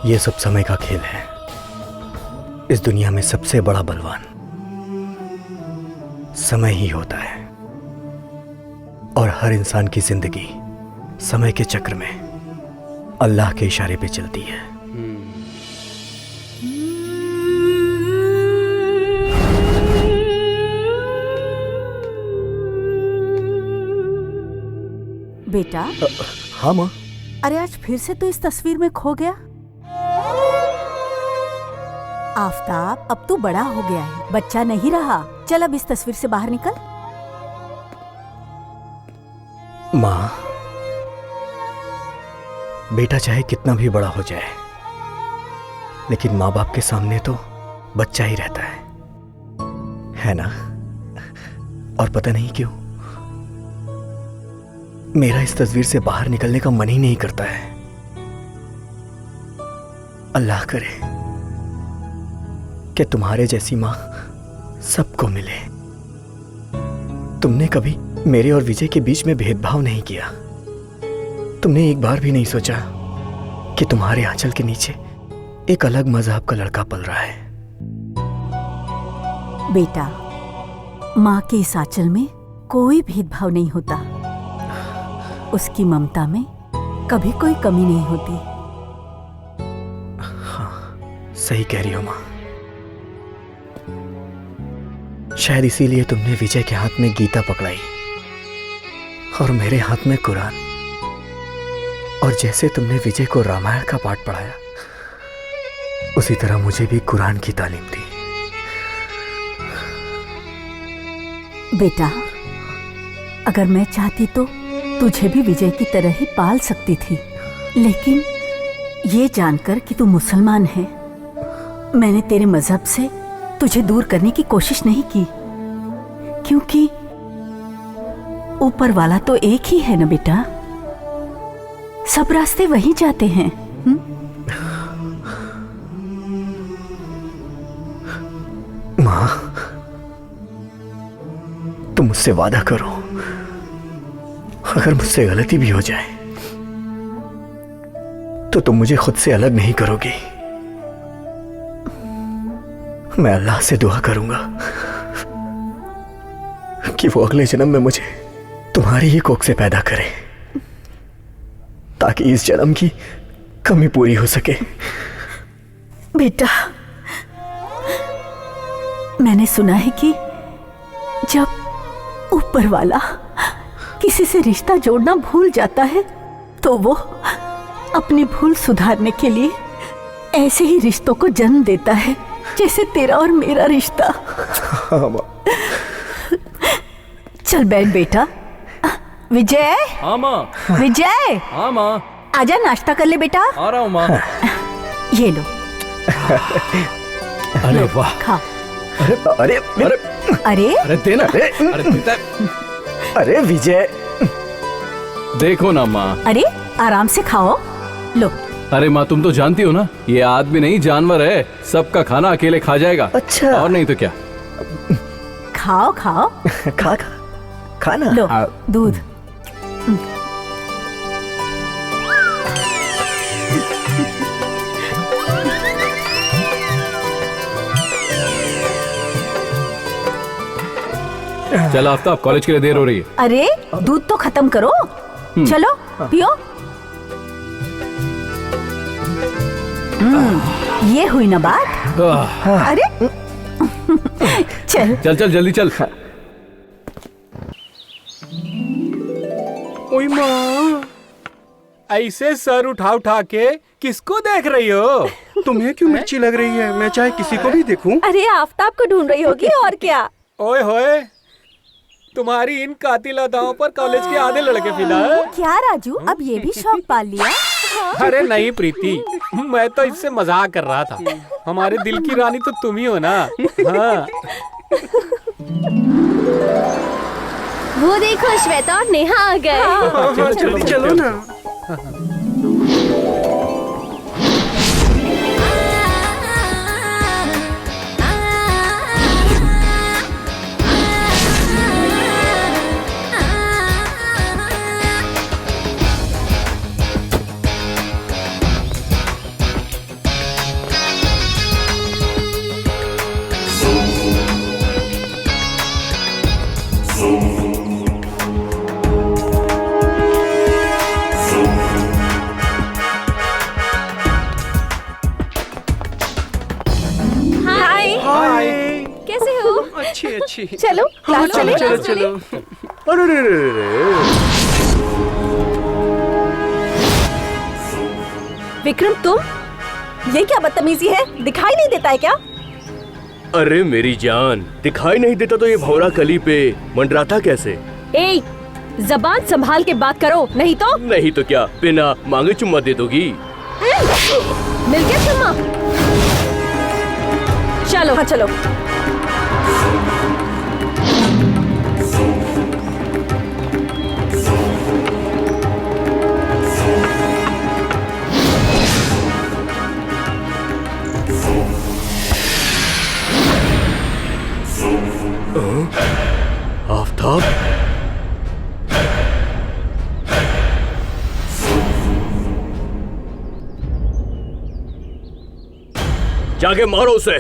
ये सब समय का खेल है। इस दुनिया में सबसे बड़ा बलवान समय ही होता है, और हर इंसान की जिंदगी समय के चक्र में अल्लाह के इशारे पे चलती है। बेटा। हाँ माँ। अरे आज फिर से तू इस तस्वीर में खो गया। आफताब, अब तू बड़ा हो गया है, बच्चा नहीं रहा। चल अब इस तस्वीर से बाहर निकल। माँ, बेटा चाहे कितना भी बड़ा हो जाए, लेकिन माँ बाप के सामने तो बच्चा ही रहता है ना? और पता नहीं क्यों मेरा इस तस्वीर से बाहर निकलने का मन ही नहीं करता है। अल्लाह करे कि तुम्हारे जैसी माँ सबको मिले। तुमने कभी मेरे और विजय के बीच में भेदभाव नहीं किया। तुमने एक बार भी नहीं सोचा कि तुम्हारे आंचल के नीचे एक अलग मजहब का लड़का पल रहा है। बेटा, माँ के इस आंचल में कोई भेदभाव नहीं होता। उसकी ममता में कभी कोई कमी नहीं होती। हाँ, सही कह रही हो माँ। शायद इसीलिए तुमने विजय के हाथ में गीता पकड़ाई और मेरे हाथ में कुरान, और जैसे तुमने विजय को रामायण का पाठ पढ़ाया, उसी तरह मुझे भी कुरान की तालीम दी। बेटा, अगर मैं चाहती तो तुझे भी विजय की तरह ही पाल सकती थी, लेकिन ये जानकर कि तू मुसलमान है, मैंने तेरे मजहब से तुझे दूर करने की कोशिश नहीं की, क्योंकि ऊपर वाला तो एक ही है ना बेटा। सब रास्ते वहीं जाते हैं। माँ, तुम मुझसे वादा करो, अगर मुझसे गलती भी हो जाए तो तुम मुझे खुद से अलग नहीं करोगी। मैं अल्लाह से दुआ करूंगा कि वो अगले जन्म में मुझे तुम्हारी ही कोख से पैदा करे, ताकि इस जन्म की कमी पूरी हो सके। बेटा, मैंने सुना है कि जब ऊपर वाला किसी से रिश्ता जोड़ना भूल जाता है तो वो अपनी भूल सुधारने के लिए ऐसे ही रिश्तों को जन्म देता है, जैसे तेरा और मेरा रिश्ता। चल बैठ बेटा। विजय। हाँ माँ। विजय। हाँ माँ। आजा, नाश्ता कर ले बेटा। आ रहा हूँ माँ। ये लो। अरे वाह। खा। अरे अरे अरे अरे देना। अरे देता। अरे विजय, देखो ना माँ। अरे आराम से खाओ, लो। अरे माँ, तुम तो जानती हो ना, ये आदमी नहीं जानवर है, सबका खाना अकेले खा जाएगा। अच्छा। और नहीं तो क्या। खाओ खाओ। खा खाना। लो दूध। चल आफ्ताब, कॉलेज के लिए देर हो रही है। अरे दूध तो खत्म करो। चलो पियो। ये हुई ना बात। अरे चल चल चल जल्दी चल। ओए माँ, ऐसे सर उठा उठा के किसको देख रही हो? तुम्हें क्यों मिर्ची लग रही है? मैं चाहे किसी को भी देखूं। अरे आफताब को ढूंढ रही होगी और क्या। ओए होए, तुम्हारी इन कातिल अदाओं पर कॉलेज के आधे लड़के फिदा है। क्या राजू, अब ये भी शौक पाल लिया? अरे नहीं प्रीति, मैं तो इससे मजाक कर रहा था। हमारे दिल की रानी तो तुम ही हो ना। हाँ। वो देखो, श्वेता और नेहा आ गए। जल्दी चलो ना। अच्छी अच्छी। चलो हाँ, क्लास चलो चले। चलो चलो। अरे रे रे रे। विक्रम, तुम ये क्या बदतमीजी है? दिखाई नहीं देता है क्या? अरे मेरी जान, दिखाई नहीं देता तो ये भौरा कली पे मंडराता कैसे? ए, जबान संभाल के बात करो, नहीं तो नहीं तो क्या बिना मांगे चुम्मा दे दोगी? मिल गया चुम्मा। चलो हाँ चलो। आफताब, जाके मारो उसे।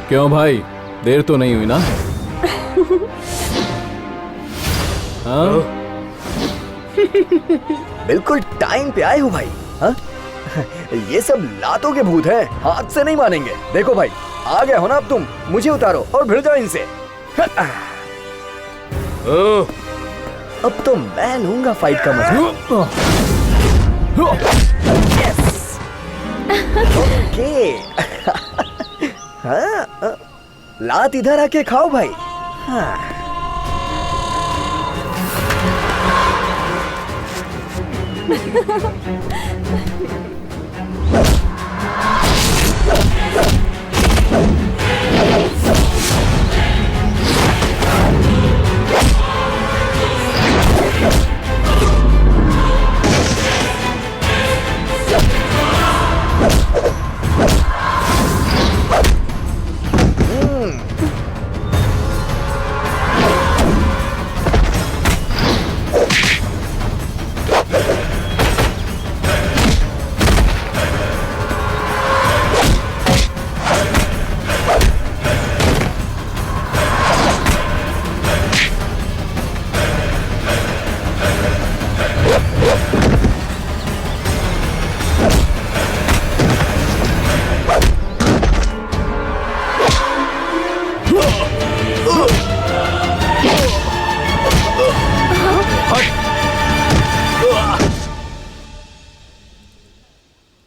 क्यों भाई, देर तो नहीं हुई ना? हाँ? बिल्कुल टाइम पे आए हो भाई। हाँ? ये सब लातों के भूत हैं, हाथ से नहीं मानेंगे। देखो भाई, आ गए हो ना अब तुम, मुझे उतारो और भिड़ जाओ इनसे। अब तो मैं लूंगा फाइट का मजा। Yes, okay. हाँ, लात इधर आके खाओ भाई। हाँ।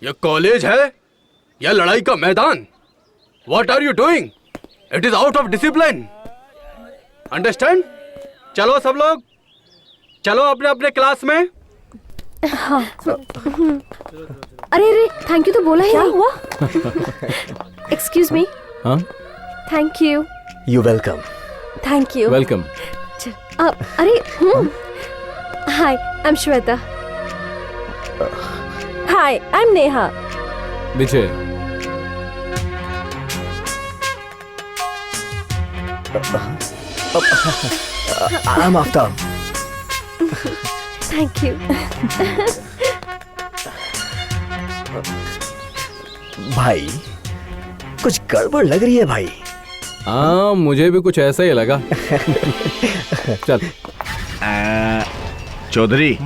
ये कॉलेज है या लड़ाई का मैदान? What are you doing? It is out of discipline. Understand? चलो सब लोग, चलो अपने अपने क्लास में। अरे रे, थैंक यू तो बोला ही नहीं। हुआ? Excuse me. हाँ? Thank you. You welcome. Thank you. Welcome. अरे hi, I am Shweta. Hi, I am Neha. Vijay. I am Aftab. Thank you. भाई, कुछ गड़बड़ लग रही है भाई। हाँ, मुझे भी कुछ ऐसा ही लगा। चल। चौधरी,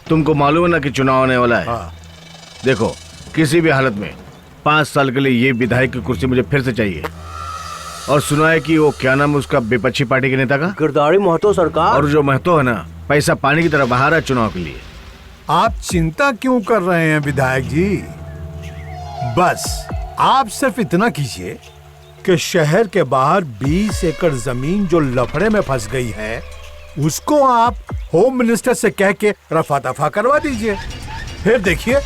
तुमको मालूम है ना कि चुनाव होने वाला है। देखो, किसी भी हालत में 5 साल के लिए ये विधायक की कुर्सी मुझे फिर से चाहिए। और सुना है कि वो क्या नाम है उसका विपक्षी पार्टी के नेता का, गिरधारी महतो सरकार। और जो महतो है ना, पैसा पानी की तरह बहा रहा है चुनाव के लिए। आप चिंता क्यों कर रहे हैं विधायक जी? बस आप सिर्फ इतना कीजिए कि शहर के बाहर 20 एकड़ जमीन जो लफड़े में फंस गई है, उसको आप होम मिनिस्टर से कह के रफा दफा करवा दीजिए। फिर देखिए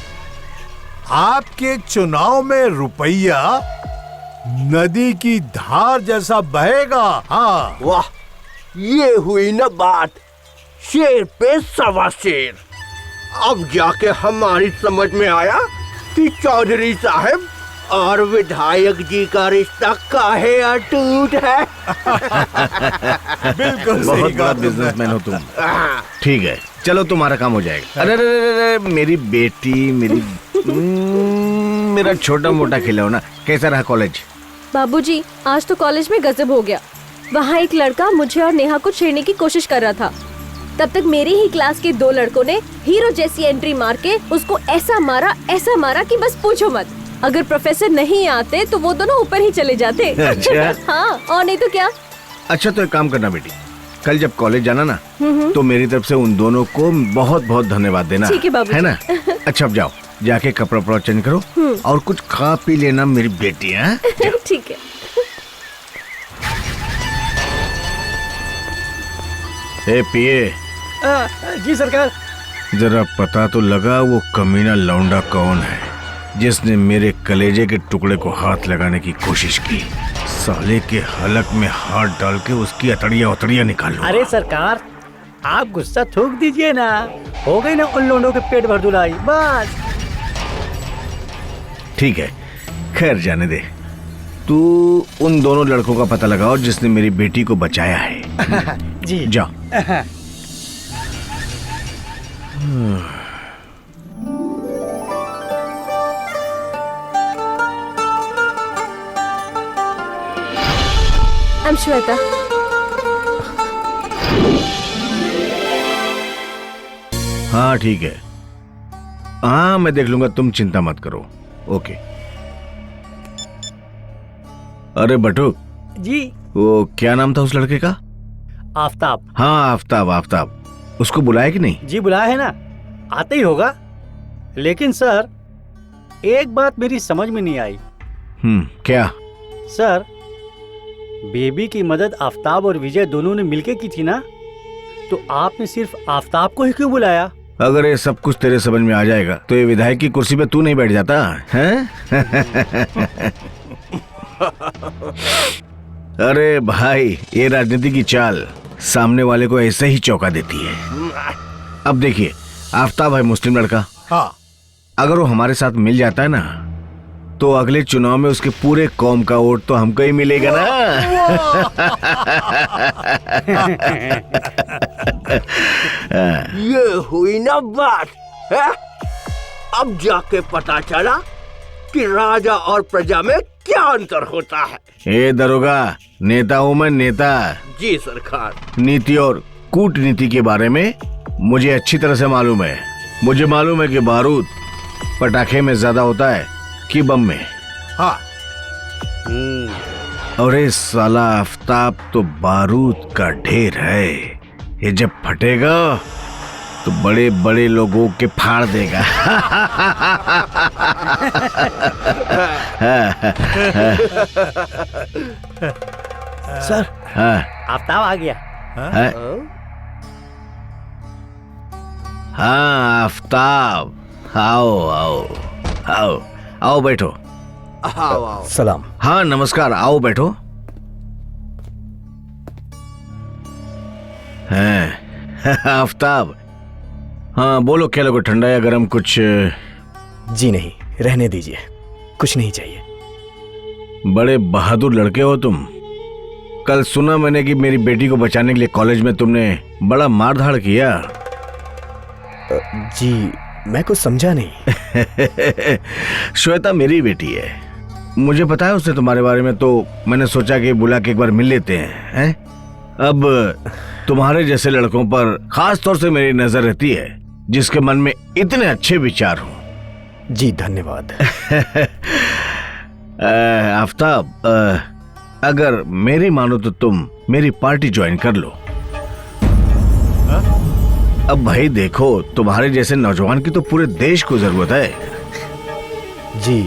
आपके चुनाव में रुपया नदी की धार जैसा बहेगा। हाँ, वाह, ये हुई ना बात, शेर पे सवा शेर। अब जाके हमारी समझ में आया कि चौधरी साहब और विधायक जी का रिश्ता काहे अटूट है। बिल्कुल सही बहुत बड़ा कहा बिजनेसमैन हो तुम। ठीक है, चलो तुम्हारा काम हो जाएगा। अरे अरे अरे अरे, मेरी बेटी, मेरा छोटा मोटा खिलौना, कैसा रहा कॉलेज? बाबूजी, आज तो कॉलेज में गजब हो गया। वहाँ एक लड़का मुझे और नेहा को छेड़ने की कोशिश कर रहा था। तब तक मेरी ही क्लास के 2 लड़कों ने हीरो जैसी एंट्री मार के उसको ऐसा मारा कि बस पूछो मत। अगर प्रोफेसर नहीं आते तो वो दोनों ऊपर ही चले जाते। अच्छा। हाँ, और नहीं तो क्या। अच्छा, तो एक काम करना बेटी, कल जब कॉलेज जाना ना, तो मेरी तरफ से उन दोनों को बहुत बहुत धन्यवाद देना। ठीक है बाबूजी। है ना? अच्छा, अब जाओ, जाके कपड़ा वपड़ा चेंज करो और कुछ खा पी लेना मेरी बेटी है। ठीक है। ए पिए। जी सरकार। जरा पता तो लगा वो कमीना लौंडा कौन है जिसने मेरे कलेजे के टुकड़े को हाथ लगाने की कोशिश की। साले के हलक में हाथ डाल के उसकी अतड़ियां निकालो। अरे सरकार, आप गुस्सा थूक दीजिए ना, हो गई ना उन लोगों के पेट भर धुलाई, बस। ठीक है, खैर जाने दे। तू उन दोनों लड़कों का पता लगाओ जिसने मेरी बेटी को बचाया है। जी। जा। I'm श्वेता। हाँ ठीक है, हाँ मैं देख लूंगा, तुम चिंता मत करो। ओके। अरे बटुक जी। वो क्या नाम था उस लड़के का? आफ्ताब। हाँ आफ्ताब, आफ्ताब। उसको बुलाया कि नहीं? जी बुलाया है ना, आते ही होगा। लेकिन सर, एक बात मेरी समझ में नहीं आई। क्या? सर, बेबी की मदद आफ्ताब और विजय दोनों ने मिलके की थी ना, तो आपने सिर्फ आफ्ताब को ही क्यों बुलाया? अगर ये सब कुछ तेरे समझ में आ जाएगा तो ये विधायक की कुर्सी पे तू नहीं बैठ जाता हैं? अरे भाई, ये राजनीति की चाल सामने वाले को ऐसे ही चौंका देती है। अब देखिए, आफ्ताब है मुस्लिम लड़का। हाँ, अगर वो हमारे साथ मिल जाता है ना, तो अगले चुनाव में उसके पूरे कौम का वोट तो हमको ही मिलेगा ना। ये हुई ना बात है? अब जाके पता चला कि राजा और प्रजा में क्या अंतर होता है। ए दरोगा, नेता हूँ मैं, नेता। जी सरकार। नीति और कूटनीति के बारे में मुझे अच्छी तरह से मालूम है। मुझे मालूम है कि बारूद पटाखे में ज्यादा होता है कि बम में। हाँ। और ये साला आफ्ताब तो बारूद का ढेर है। ये जब फटेगा तो बड़े बड़े लोगों के फाड़ देगा। सर, हाँ आफ्ताब आ गया। हाँ हाँ आफ्ताब, आओ आओ आओ आओ, बैठो। सलाम। हाँ नमस्कार, आओ बैठो। हैं आफ्ताब, हाँ बोलो, क्या लोगे, ठंडा या गरम कुछ? जी नहीं, रहने दीजिए, कुछ नहीं चाहिए। बड़े बहादुर लड़के हो तुम। कल सुना मैंने कि मेरी बेटी को बचाने के लिए कॉलेज में तुमने बड़ा मारधाड़ किया। जी मैं कुछ समझा नहीं। श्वेता मेरी बेटी है, मुझे पता है उसने तुम्हारे बारे में, तो मैंने सोचा कि बुला के एक बार मिल लेते हैं। अब तुम्हारे जैसे लड़कों पर खास तौर से मेरी नजर रहती है, जिसके मन में इतने अच्छे विचार हो। जी धन्यवाद। आफ्ताब, अगर मेरी मानो तो तुम मेरी पार्टी ज्वाइन कर लो। अब भाई देखो, तुम्हारे जैसे नौजवान की तो पूरे देश को जरूरत है। जी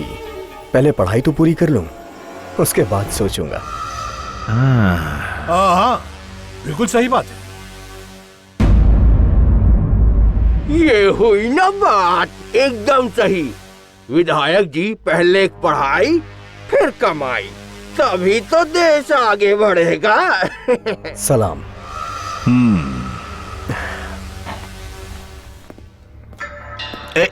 पहले पढ़ाई तो पूरी कर लूं, उसके बाद सोचूंगा। हाँ, बिल्कुल सही बात है। ये हुई ना बात, एकदम सही। विधायक जी, पहले पढ़ाई फिर कमाई, तभी तो देश आगे बढ़ेगा। सलाम। ए,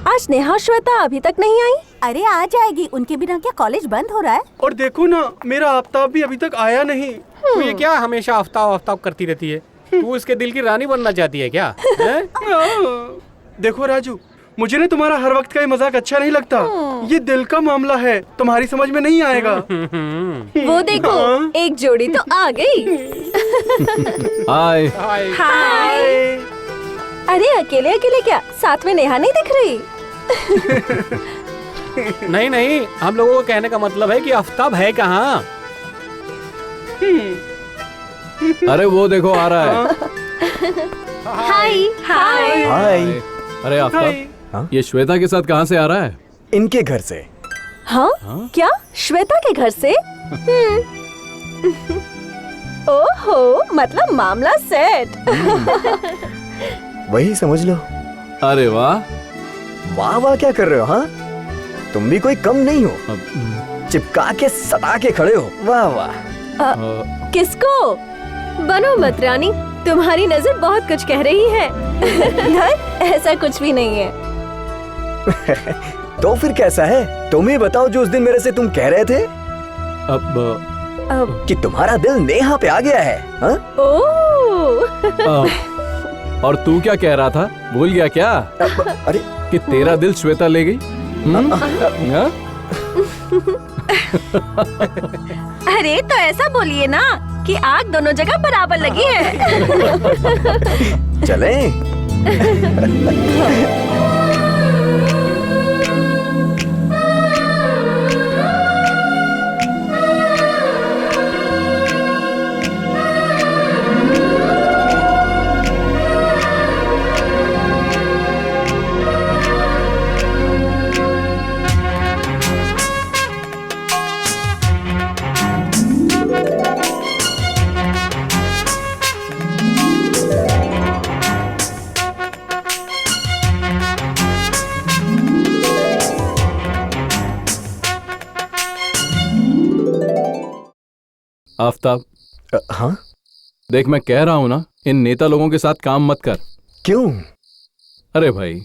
आज नेहा श्वेता अभी तक नहीं आई। अरे आ जाएगी, उनके बिना क्या कॉलेज बंद हो रहा है? और देखो ना, मेरा आफ्ताब भी अभी तक आया नहीं। तू ये क्या हमेशा आफ्ताब आफ्ताब करती रहती है? तू इसके दिल की रानी बनना चाहती है क्या? देखो राजू, मुझे ना तुम्हारा हर वक्त का ये मजाक अच्छा नहीं लगता। ये दिल का मामला है, तुम्हारी समझ में नहीं आएगा। वो देखो, एक जोड़ी तो आ गई। हाय। हाय। अरे अकेले अकेले क्या, साथ में नेहा नहीं दिख रही? नहीं नहीं, हम लोगों को कहने का मतलब है कि आफ्ताब है कहाँ? अरे वो देखो आ रहा है। हाय हाय। हाय। अरे आफ्ताब, ये श्वेता के साथ कहाँ से आ रहा है? इनके घर से। हाँ? क्या श्वेता के घर से? ओहो, मतलब मामला सेट। वही समझ लो। अरे वाह। वाह वाह क्या कर रहे हो? हाँ, तुम भी कोई कम नहीं हो, चिपका के सटा के खड़े हो। वाह वाह। किसको? बनो मत रानी, तुम्हारी नजर बहुत कुछ कह रही है। नहीं, ऐसा कुछ भी नहीं है। तो फिर कैसा है? तुम ही बताओ जो उस दिन मेरे से तुम कह रहे थे अब कि तुम्हारा दिल नेहा पे आ गया है। हाँ? ओह। और तू क्या कह रहा था, भूल गया क्या? अरे कि तेरा दिल श्वेता ले गई? हाँ? अरे तो ऐसा बोलिए ना कि आग दोनों जगह बराबर लगी है। चलें? आफ्ताब, हाँ? देख मैं कह रहा हूं ना, इन नेता लोगों के साथ काम मत कर। क्यों? अरे भाई,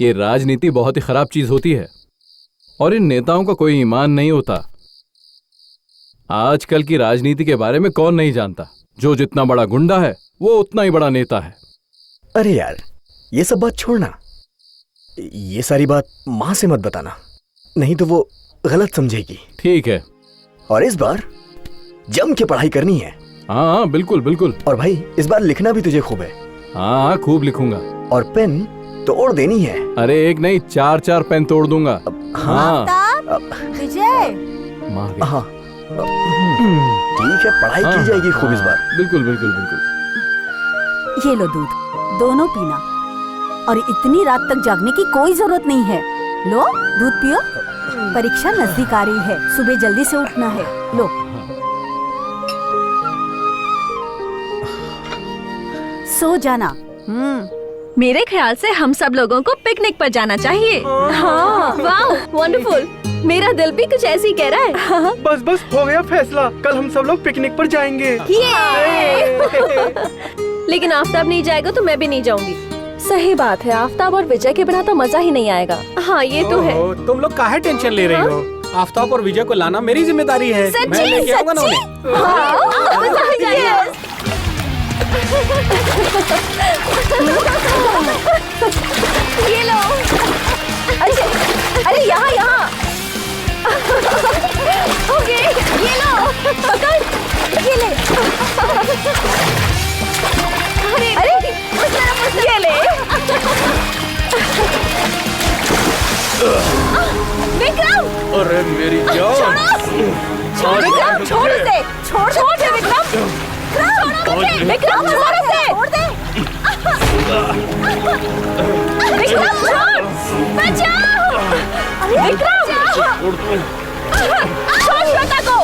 ये राजनीति बहुत ही खराब चीज होती है और इन नेताओं का कोई ईमान नहीं होता। आजकल की राजनीति के बारे में कौन नहीं जानता? जो जितना बड़ा गुंडा है वो उतना ही बड़ा नेता है। अरे यार, ये सब बात छोड़ना। ये सारी बात माँ से मत बताना, नहीं तो वो गलत समझेगी। ठीक है। और इस बार जम के पढ़ाई करनी है। हाँ बिल्कुल बिल्कुल। और भाई इस बार लिखना भी तुझे खूब है। हाँ खूब लिखूंगा। और पेन तोड़ देनी है। अरे एक नहीं, 4-4 पेन तोड़ दूंगा। हाँ विजय। हाँ ठीक है, पढ़ाई की जाएगी खूब इस बार। बिल्कुल बिल्कुल बिल्कुल। ये लो दूध, दोनों पीना। और इतनी रात तक जागने की कोई जरूरत नहीं है। लो दूध पियो, परीक्षा नजदीक आ रही है, सुबह जल्दी से उठना है। लो। सो जाना। मेरे ख्याल से हम सब लोगों को पिकनिक पर जाना चाहिए। हाँ, वाह, वंडरफुल। मेरा दिल भी कुछ ऐसे ही कह रहा है। बस बस हो गया फैसला, कल हम सब लोग पिकनिक पर जाएंगे। लेकिन आफ्ताब नहीं जाएगा तो मैं भी नहीं जाऊंगी। सही बात है, आफ्ताब और विजय के बिना तो मजा ही नहीं आएगा। हाँ ये तो है। तुम लोग काहे टेंशन ले रही हो? आफ्ताब और विजय को लाना मेरी जिम्मेदारी है। मैं लेके आऊंगा ना उन्हें। ये लो। अच्छा, अरे यहाँ यहाँ। ओके, ये लो, पकड़, ये ले। अरे उस तरफ, ये ले। विक्रम! अरे मेरी जान! छोड़ विक्रम, छोड़ उसे, छोड़ दे विक्रम। विक्रम, छोड़ उसे। विक्रम, छोड़, बचाओ। विक्रम, छोड़ श्वेता को।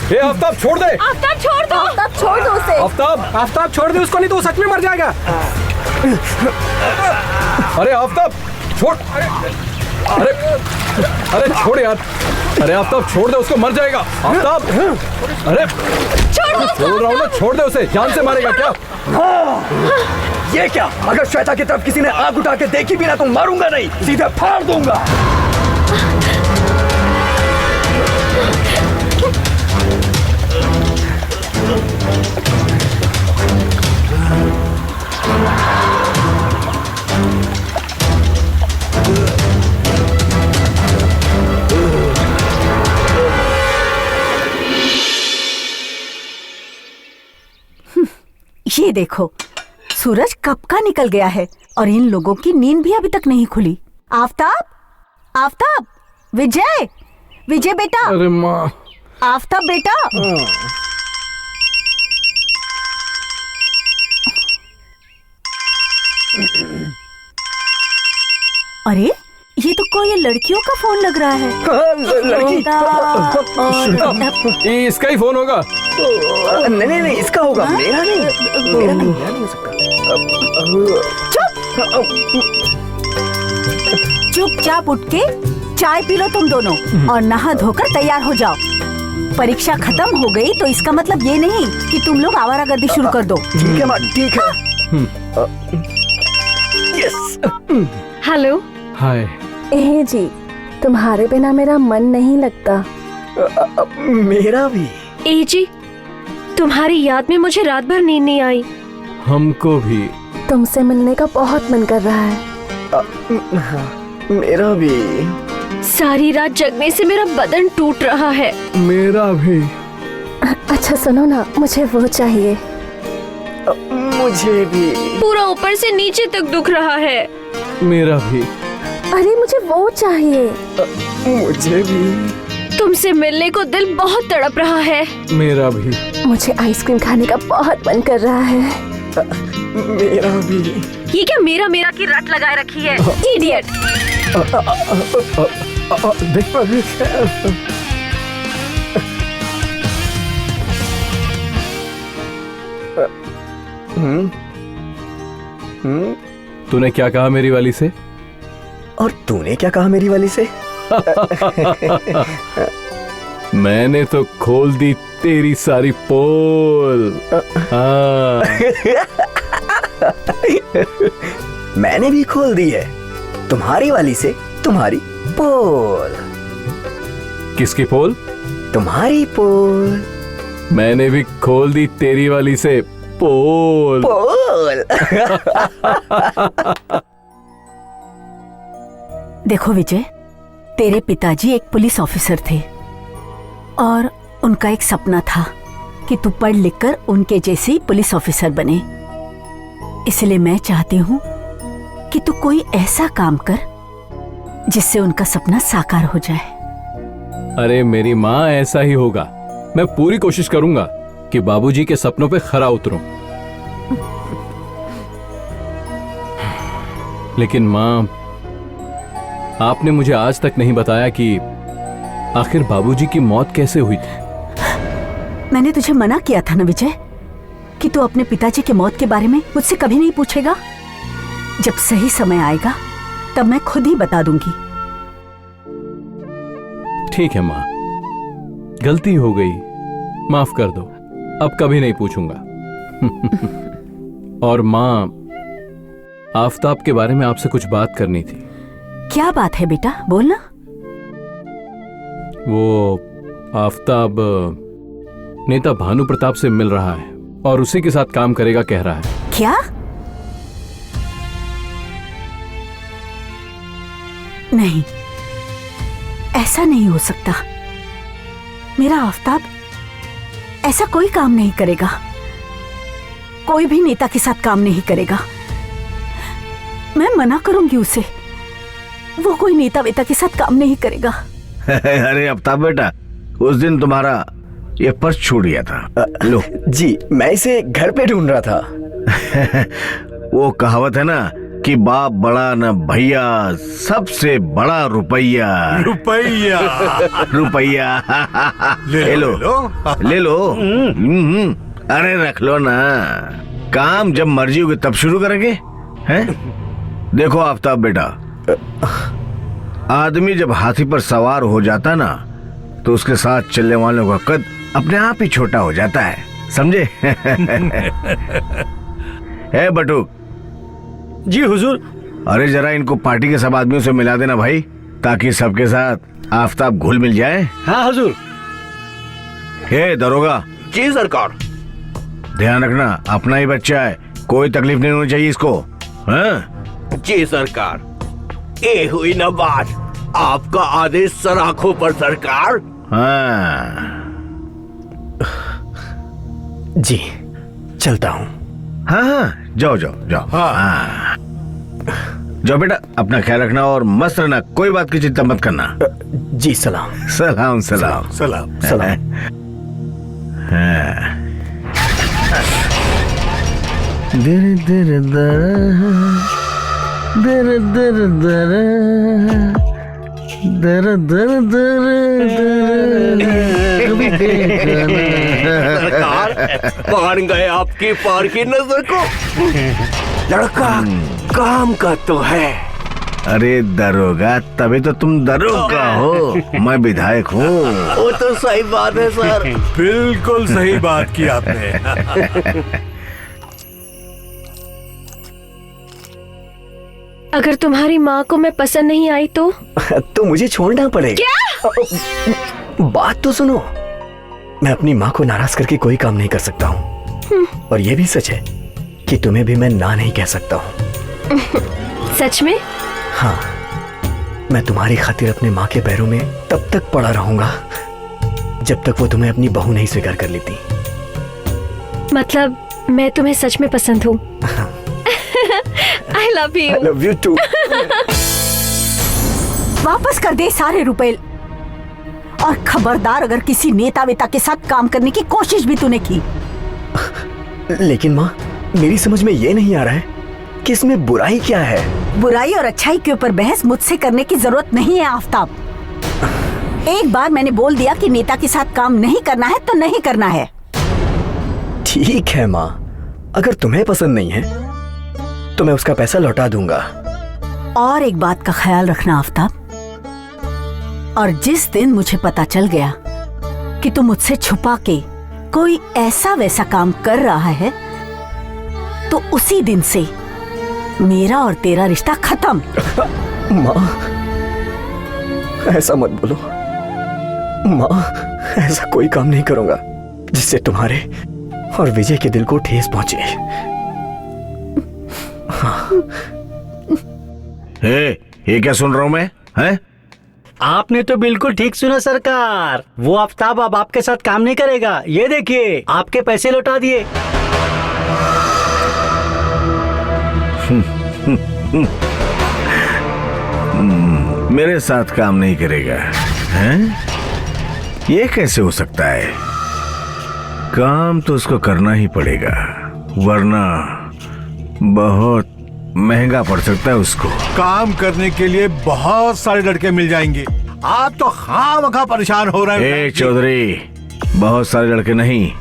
ए आफ्ताब छोड़ दे। आफ्ताब छोड़ दो। आफ्ताब छोड़ दो उसे। आफ्ताब छोड़ दे उसको, नहीं तो वो सच में मर जाएगा। अरे आफ्ताब छोड़। अरे अरे छोड़ यार। अरे आफ्ताब छोड़ दे उसको, मर जाएगा। आफ्ताब अरे छोड़ रहा हूँ ना, छोड़ दे उसे, जान से मारेगा क्या? ये क्या? अगर श्वेता की तरफ किसी ने आग उठा के देखी भी ना तो मारूंगा नहीं, सीधे फाड़ दूंगा। ये देखो, सूरज कब का निकल गया है और इन लोगों की नींद भी अभी तक नहीं खुली। आफ्ताब, आफ्ताब, विजय, विजय बेटा। अरे माँ। आफ्ताब बेटा। अरे ये तो कोई लड़कियों का फोन लग रहा है। ये इसका ही फोन होगा। नहीं नहीं नहीं, इसका होगा, मेरा नहीं, मेरा नहीं हो सकता। चुपचाप उठ के चाय पी लो तुम दोनों और नहा धोकर तैयार हो जाओ। परीक्षा खत्म हो गई तो इसका मतलब ये नहीं कि तुम लोग आवारागर्दी शुरू कर दो। ठीक है माँ, ठीक है। यस। हेलो। हाय। ए जी, तुम्हारे बिना मेरा मन नहीं लगता। मेरा भी। ए जी, तुम्हारी याद में मुझे रात भर नींद नहीं आई। हमको भी। तुमसे मिलने का बहुत मन कर रहा है। मेरा भी। सारी रात जगने से मेरा बदन टूट रहा है। मेरा भी। अच्छा सुनो ना, मुझे वो चाहिए। मुझे भी। पूरा ऊपर से नीचे तक दुख रहा है। मेरा भी। अरे मुझे वो चाहिए। मुझे भी। तुमसे मिलने को दिल बहुत तड़प रहा है। मेरा भी। मुझे आइसक्रीम खाने का बहुत मन कर रहा है। मेरा भी। ये क्या मेरा मेरा की रट लगाए रखी है? इडियट। तूने क्या कहा मेरी वाली से? और तूने क्या कहा मेरी वाली से? मैंने तो खोल दी तेरी सारी पोल। हाँ। मैंने भी खोल दी है। तुम्हारी वाली से तुम्हारी पोल। किसकी पोल? तुम्हारी पोल। मैंने भी खोल दी तेरी वाली से पोल। पोल। देखो विजय, तेरे पिताजी एक पुलिस ऑफिसर थे और उनका एक सपना था कि तू पढ़ लिखकर उनके जैसे पुलिस ऑफिसर बने। इसलिए मैं चाहती हूँ कि तू कोई ऐसा काम कर जिससे उनका सपना साकार हो जाए। अरे मेरी माँ, ऐसा ही होगा। मैं पूरी कोशिश करूंगा कि बाबूजी के सपनों पे खरा उतरूं। लेकिन माँ, आपने मुझे आज तक नहीं बताया कि आखिर बाबूजी की मौत कैसे हुई थी। मैंने तुझे मना किया था ना विजय कि तू अपने पिताजी की मौत के बारे में मुझसे कभी नहीं पूछेगा। जब सही समय आएगा तब मैं खुद ही बता दूंगी। ठीक है माँ, गलती हो गई, माफ कर दो। अब कभी नहीं पूछूंगा। और माँ, आफताब के बारे में आपसे कुछ बात करनी थी। क्या बात है बेटा, बोलना। वो आफताब नेता भानु प्रताप से मिल रहा है और उसी के साथ काम करेगा कह रहा है। क्या? नहीं, ऐसा नहीं हो सकता। मेरा आफताब ऐसा कोई काम नहीं करेगा। कोई भी नेता के साथ काम नहीं करेगा। मैं मना करूंगी उसे। वो कोई नेता वेता के साथ काम नहीं करेगा। अरे आफ्ताब बेटा, उस दिन तुम्हारा ये पर्स छूट गया था। लो। जी, मैं इसे घर पे ढूंढ रहा था। वो कहावत है ना कि बाप बड़ा न भैया, सबसे बड़ा रुपया। रुपया। रुपया। ले लो, ले लो। अरे रख लो ना, काम जब मर्जी होगी तब शुरू करेंगे, हैं? देखो आफ्ताब बेटा, आदमी जब हाथी पर सवार हो जाता ना तो उसके साथ चलने वालों का कद अपने आप ही छोटा हो जाता है, समझे? है बटुक? जी हुजूर। अरे जरा इनको पार्टी के सब आदमियों से मिला देना भाई, ताकि सबके साथ आफ्ताब घुल मिल जाए। हाँ हुजूर। हे दरोगा। जी सरकार। ध्यान रखना, अपना ही बच्चा है, कोई तकलीफ नहीं होनी चाहिए इसको। हाँ? जी सरकार। ये हुई ना बात, आपका आदेश सर आंखों पर सरकार। हाँ। जी, चलता हूँ। हाँ हाँ, जाओ जाओ जाओ। हाँ। जाओ बेटा, अपना ख्याल रखना और मस्त रहना, कोई बात की चिंता मत करना। जी सलाम। सलाम सलाम सलाम सलाम। हाँ। दर दर दर दर दर दर दर सरकार, मान गए आपकी पार की नजर को। लड़का काम का तो है। अरे दरोगा, तभी तो तुम दरोगा हो, मैं विधायक हूँ। वो तो सही बात है सर। बिल्कुल सही बात की आपने। अगर तुम्हारी माँ को मैं पसंद नहीं आई तो मुझे छोड़ना पड़ेगा। क्या? बात तो सुनो, मैं अपनी माँ को नाराज करके कोई काम नहीं कर सकता हूँ। और ये भी सच है कि तुम्हें भी मैं ना नहीं कह सकता हूँ। सच में? हाँ, मैं तुम्हारी खातिर अपने माँ के पैरों में तब तक पड़ा रहूंगा जब तक वो तुम्हें अपनी बहू नहीं स्वीकार कर लेती। मतलब मैं तुम्हें सच में पसंद हूँ। I love you. I love you too. वापस कर दे सारे रुपए, और खबरदार अगर किसी नेता वेता के साथ काम करने की कोशिश भी तूने की। लेकिन माँ, मेरी समझ में ये नहीं आ रहा है कि इसमें बुराई क्या है। बुराई और अच्छाई के ऊपर बहस मुझसे करने की जरूरत नहीं है आफ्ताब। एक बार मैंने बोल दिया कि नेता के साथ काम नहीं करना है तो नहीं करना है। ठीक है माँ, अगर तुम्हें पसंद नहीं है तो मैं उसका पैसा लौटा दूंगा। और एक बात का ख्याल रखना आफ्ताब, और जिस दिन मुझे पता चल गया कि तू मुझसे छुपा के कोई ऐसा वैसा काम कर रहा है तो उसी दिन से मेरा और तेरा रिश्ता खत्म। माँ, ऐसा मत बोलो माँ, ऐसा कोई काम नहीं करूंगा जिससे तुम्हारे और विजय के दिल को ठेस पहुंचे। ये क्या सुन रहा हूं मैं? हैं? आपने तो बिल्कुल ठीक सुना सरकार। वो आफ्ताब अब आपके साथ काम नहीं करेगा। ये देखिए, आपके पैसे लौटा दिए। मेरे साथ काम नहीं करेगा? हैं? ये कैसे हो सकता है? काम तो उसको करना ही पड़ेगा, वरना बहुत महंगा पड़ सकता है उसको। काम करने के लिए बहुत सारे लड़के मिल जाएंगे। आप तो खामखा परेशान हो रहे हैं। चौधरी, बहुत सारे लड़के नहीं,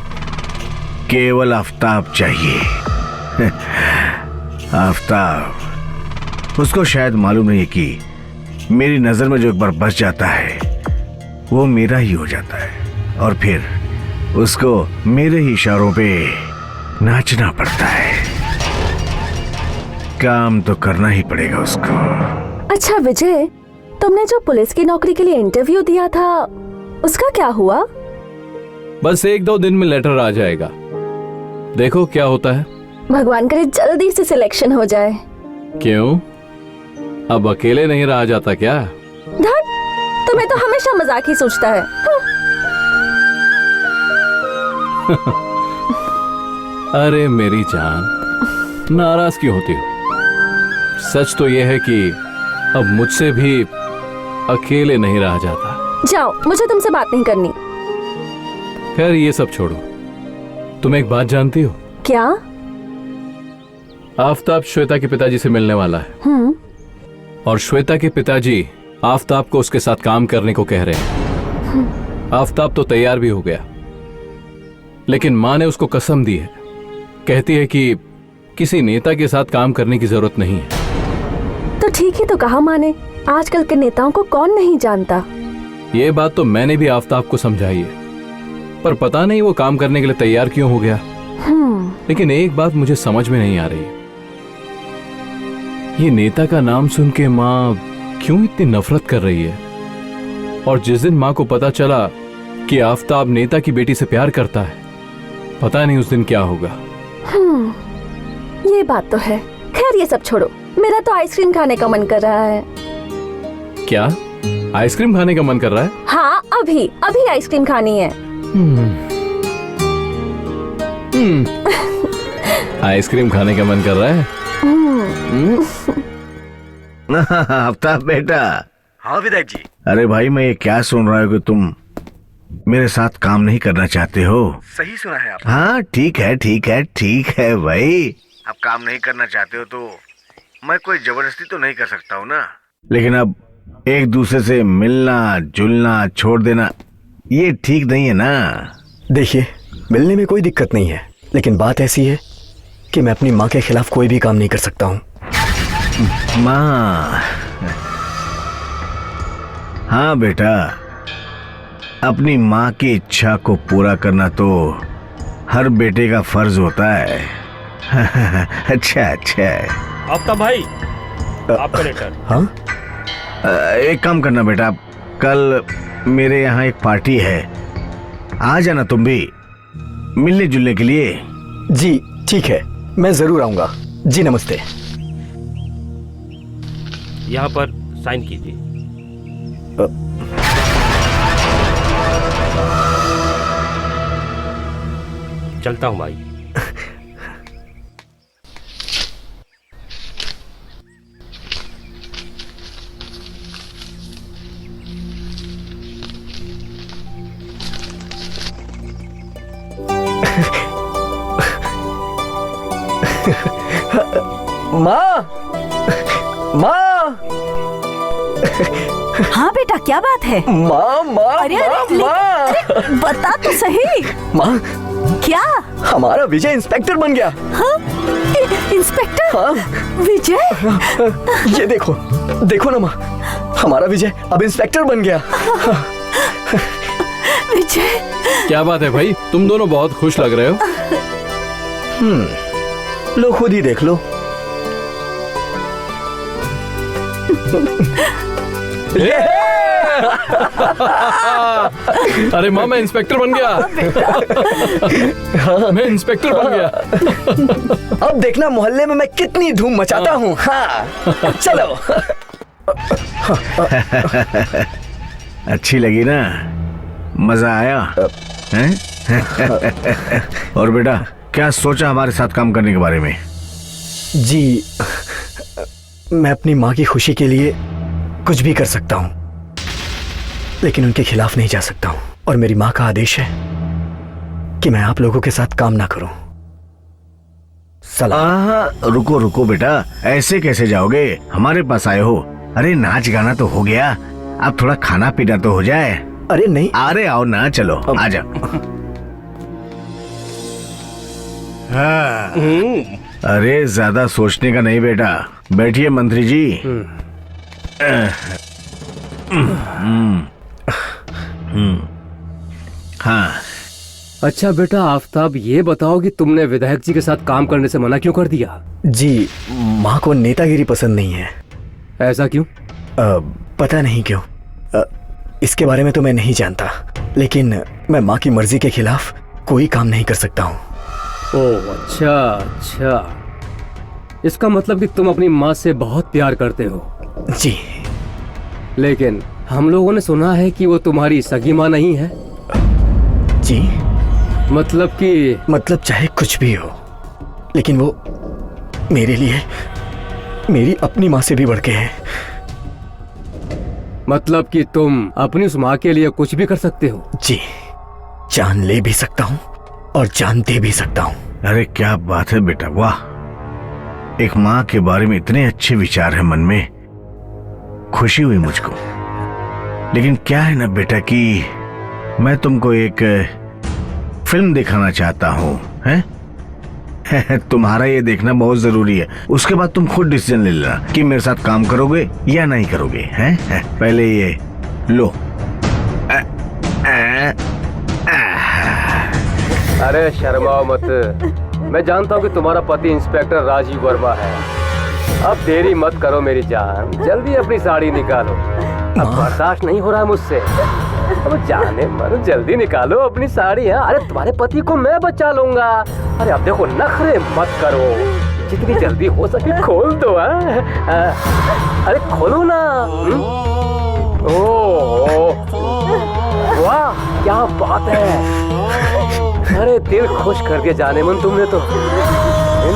केवल आफ्ताब चाहिए। आफ्ताब, उसको शायद मालूम नहीं कि मेरी नजर में जो एक बार बस जाता है वो मेरा ही हो जाता है, और फिर उसको मेरे ही इशारों पे नाचना पड़ता है। काम तो करना ही पड़ेगा उसको। अच्छा विजय, तुमने जो पुलिस की नौकरी के लिए इंटरव्यू दिया था उसका क्या हुआ? बस 1-2 दिन में लेटर आ जाएगा, देखो क्या होता है। भगवान करे जल्दी से सिलेक्शन हो जाए। क्यों, अब अकेले नहीं रहा जाता क्या? धत, तुम्हें तो हमेशा मजाक ही सोचता है। अरे मेरी जान, नाराज क्यों होती हो? सच तो यह है कि अब मुझसे भी अकेले नहीं रहा जाता। जाओ, मुझे तुमसे बात नहीं करनी। खैर ये सब छोड़ो, तुम एक बात जानती हो? क्या? आफ्ताब श्वेता के पिताजी से मिलने वाला है, और श्वेता के पिताजी आफ्ताब को उसके साथ काम करने को कह रहे हैं। आफ्ताब तो तैयार भी हो गया, लेकिन माँ ने उसको कसम दी है, कहती है कि किसी नेता के साथ काम करने की जरूरत नहीं है। तो ठीक ही तो कहा माँ ने, आजकल के नेताओं को कौन नहीं जानता। ये बात तो मैंने भी आफ्ताब को समझाई है, पर पता नहीं वो काम करने के लिए तैयार क्यों हो गया। लेकिन एक बात मुझे समझ में नहीं आ रही, ये नेता का नाम सुन के माँ क्यों इतनी नफरत कर रही है? और जिस दिन माँ को पता चला कि आफ्ताब नेता की बेटी से प्यार करता है, पता नहीं उस दिन क्या होगा। ये बात तो है। खैर ये सब छोड़ो, मेरा तो आइसक्रीम खाने का मन कर रहा है। क्या आइसक्रीम खाने का मन कर रहा है? हाँ, अभी अभी आइसक्रीम खानी है। आइसक्रीम खाने का मन कर रहा है? आफ्ताब बेटा। हाँ विधायक जी। अरे भाई, मैं ये क्या सुन रहा हूँ कि तुम मेरे साथ काम नहीं करना चाहते हो? सही सुना है आप। हाँ ठीक है, ठीक है, ठीक है भाई। अब काम नहीं करना चाहते हो तो मैं कोई जबरदस्ती तो नहीं कर सकता हूँ ना। लेकिन अब एक दूसरे से मिलना जुलना छोड़ देना ये ठीक नहीं है ना। देखिए, मिलने में कोई दिक्कत नहीं है, लेकिन बात ऐसी है कि मैं अपनी माँ के खिलाफ कोई भी काम नहीं कर सकता हूँ। माँ? हाँ बेटा, अपनी माँ की इच्छा को पूरा करना तो हर बेटे का फर्ज होता है। अच्छा अच्छा। आफ्ताब भाई, आपका लेटर। हाँ? एक काम करना बेटा, कल मेरे यहाँ एक पार्टी है, आ जाना तुम भी मिलने जुलने के लिए। जी ठीक है, मैं जरूर आऊंगा जी। नमस्ते। यहाँ पर साइन कीजिए। चलता हूँ भाई। माँ, माँ। हाँ बेटा, क्या बात है? माँ माँ अरे माँ अरे, माँ। अरे, बता तो सही। माँ, क्या? हमारा विजय इंस्पेक्टर बन गया। हाँ? इंस्पेक्टर? हाँ। विजय? ये देखो, देखो ना माँ, हमारा विजय अब इंस्पेक्टर बन गया। विजय? क्या बात है भाई, तुम दोनों बहुत खुश लग रहे हो। लो खुद ही देख लो। अरे माँ, मैं इंस्पेक्टर बन गया। मैं इंस्पेक्टर बन गया। अब देखना मोहल्ले में मैं कितनी धूम मचाता हूँ। हाँ चलो। अच्छी लगी ना? मजा आया हैं? और बेटा, क्या सोचा हमारे साथ काम करने के बारे में? जी, मैं अपनी माँ की खुशी के लिए कुछ भी कर सकता हूँ, लेकिन उनके खिलाफ नहीं जा सकता हूँ। और मेरी माँ का आदेश है कि मैं आप लोगों के साथ काम ना करूं। सलाम। रुको रुको बेटा, ऐसे कैसे जाओगे? हमारे पास आए हो। अरे नाच गाना तो हो गया, अब थोड़ा खाना पीना तो हो जाए। अरे नहीं। अरे आओ ना, चलो आजा। हाँ। अरे ज्यादा सोचने का नहीं बेटा, बैठिए मंत्री जी। हाँ। अच्छा बेटा आफताब, ये बताओ कि तुमने विधायक जी के साथ काम करने से मना क्यों कर दिया? जी, माँ को नेतागिरी पसंद नहीं है। ऐसा क्यों? पता नहीं क्यों। इसके बारे में तो मैं नहीं जानता, लेकिन मैं माँ की मर्जी के खिलाफ कोई काम नहीं कर सकता हूँ। ओह अच्छा अच्छा, इसका मतलब कि तुम अपनी माँ से बहुत प्यार करते हो। जी। लेकिन हम लोगों ने सुना है कि वो तुम्हारी सगी माँ नहीं है। जी? मतलब चाहे कुछ भी हो, लेकिन वो मेरे लिए मेरी अपनी माँ से भी बढ़ के है। मतलब कि तुम अपनी उस माँ के लिए कुछ भी कर सकते हो? जी, जान ले भी सकता हूँ और जान दे भी सकता हूँ। अरे क्या बात है बेटा, वाह! एक माँ के बारे में इतने अच्छे विचार हैं मन में, खुशी हुई मुझको। लेकिन क्या है ना बेटा कि मैं तुमको एक फिल्म दिखाना चाहता हूँ, हैं? तुम्हारा ये देखना बहुत जरूरी है। उसके बाद तुम खुद डिसीजन ले लेना कि मेरे साथ काम करोगे या नहीं करोगे, हैं? पहले ये लो। अरे शर्माओ मत, मैं जानता हूँ कि तुम्हारा पति इंस्पेक्टर राजीव वर्मा है। अब देरी मत करो मेरी जान, जल्दी अपनी साड़ी निकालो। अब बर्दाश्त नहीं हो रहा है मुझसे। अब जाने मरो, जल्दी निकालो अपनी साड़ी। अरे तुम्हारे पति को मैं बचा लूंगा। अरे अब देखो, नखरे मत करो, जितनी जल्दी हो सके खोल दो। अरे खोलो ना। ओह वाह, क्या बात है। अरे दिल खुश कर दिया जाने मन तुमने तो।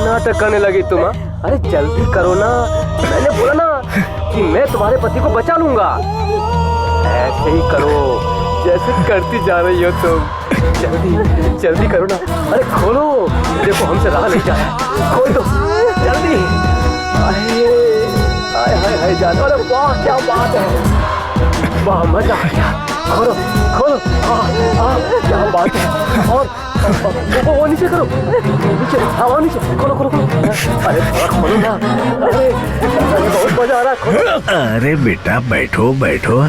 नाटक करने लगी तुम। अरे जल्दी करो ना, मैंने बोला ना कि मैं तुम्हारे पति को बचा लूंगा। ऐसे ही करो जैसे करती जा रही हो तुम। जल्दी जल्दी करो ना। अरे खोलो, देखो हमसे रहा नहीं जा रहा। खोल दो जल्दी। हाय हाय हाय जान। अरे वाह क्या बात है, वाह मजा आ गया। खोलो खोलो, क्या बात है। और वो नीचे करो, नीचे नीचे खोलो खोलो खोलो। अरे थोड़ा खोलो ना। अरे बहुत मजा आ रहा है, खोलो। अरे बेटा बैठो बैठो,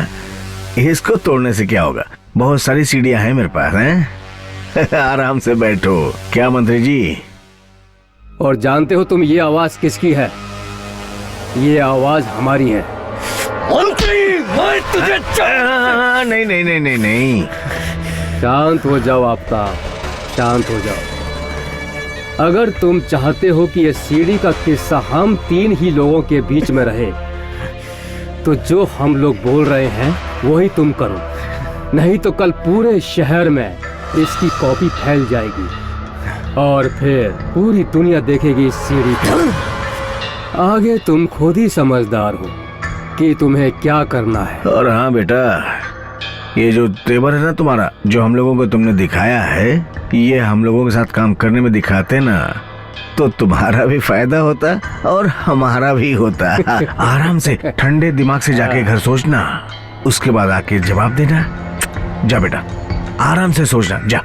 इसको तोड़ने से क्या होगा, बहुत सारी सीढ़ियां हैं मेरे पास, हैं? आराम से बैठो। क्या मंत्री जी? और जानते हो तुम ये आवाज किसकी है? ये आवाज हमारी है। मंत्री, मैं तुझे नहीं नहीं नहीं नहीं नहीं। शांत हो जाओ आफ्ताब, शांत हो जाओ। अगर तुम चाहते हो कि ये सीढ़ी का किस्सा हम 3 ही लोगों के बीच में रहे, तो जो हम लोग बोल रहे हैं वही तुम करो, नहीं तो कल पूरे शहर में इसकी कॉपी फैल जाएगी और फिर पूरी दुनिया देखेगी इस सीढ़ी को। आगे तुम खुद ही समझदार हो कि तुम्हें क्या करना है। और हाँ बेटा, ये जो तेवर है ना तुम्हारा, जो हम लोगों को तुमने दिखाया है, ये हम लोगों के साथ काम करने में दिखाते ना, तो तुम्हारा भी फायदा होता और हमारा भी होता। आराम से ठंडे दिमाग से जाके घर सोचना, उसके बाद आके जवाब देना। जा बेटा, आराम से सोचना, जा।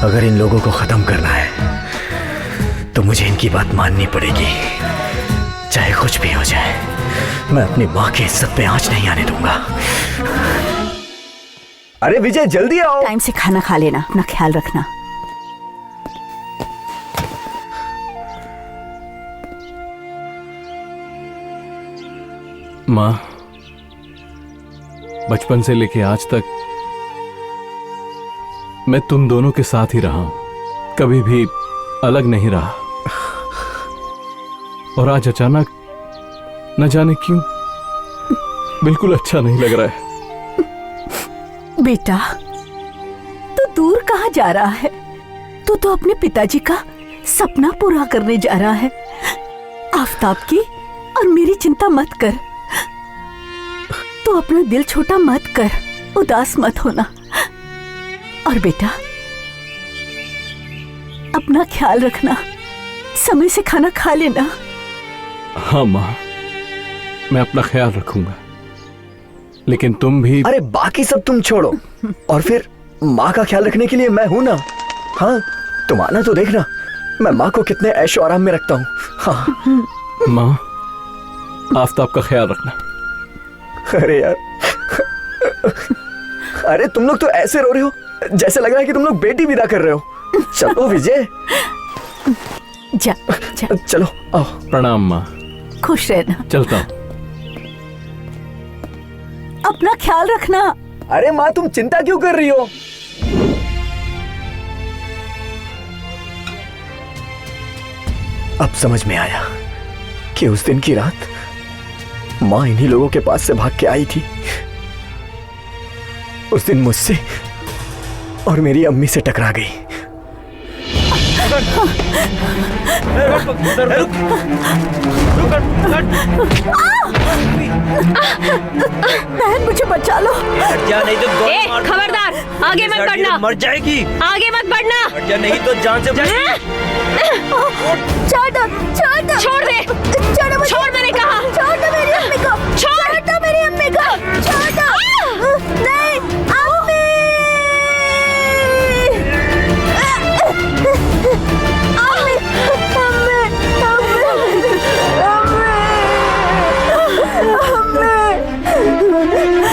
अगर इन लोगों को खत्म करना है तो मुझे इनकी बात माननी पड़ेगी, चाहे कुछ भी हो जाए। मैं अपनी माँ की इज्जत पे आंच नहीं आने दूंगा। अरे विजय जल्दी आओ। टाइम से खाना खा लेना, अपना ख्याल रखना। माँ, बचपन से लेके आज तक मैं तुम दोनों के साथ ही रहा हूं, कभी भी अलग नहीं रहा। और आज अचानक न जाने क्यों बिल्कुल अच्छा नहीं लग रहा है। बेटा, तू दूर कहाँ जा रहा है? तू तो अपने पिताजी का सपना पूरा करने जा रहा है। आफताब की और मेरी चिंता मत कर। तू अपना दिल छोटा मत कर, उदास मत होना। और बेटा, अपना ख्याल रखना, समय से खाना खा लेना। हाँ माँ, मैं अपना ख्याल रखूंगा, लेकिन तुम भी। अरे बाकी सब तुम छोड़ो, और फिर माँ का ख्याल रखने के लिए मैं हूं ना। हाँ, तुम आना तो देखना मैं माँ को कितने ऐशो आराम में रखता हूँ। हाँ माँ, आफताब का ख्याल रखना। अरे यार, अरे तुम लोग तो ऐसे रो रहे हो जैसे लग रहा है कि तुम लोग बेटी विदा कर रहे हो। चलो विजय, जा, जा। चलो आओ। प्रणाम माँ। खुश रहना। चलता हूँ। अपना ख्याल रखना। अरे माँ, तुम चिंता क्यों कर रही हो? अब समझ में आया कि उस दिन की रात माँ इन्हीं लोगों के पास से भाग के आई थी। उस दिन मुझसे और मेरी अम्मी से टकरा गई। बहन, मुझे बचा लो। नहीं तो खबरदार, आगे मत बढ़ना। मर जाएगी। आगे मत बढ़ना। नहीं तो जान से छोड़ दो, छोड़ दो। छोड़ दे। छोड़, मैंने कहा। छोड़ दो मेरी अम्मी को। छोड़ दो मेरी अम्मी को। छोड़ दो। नहीं, अम्मी।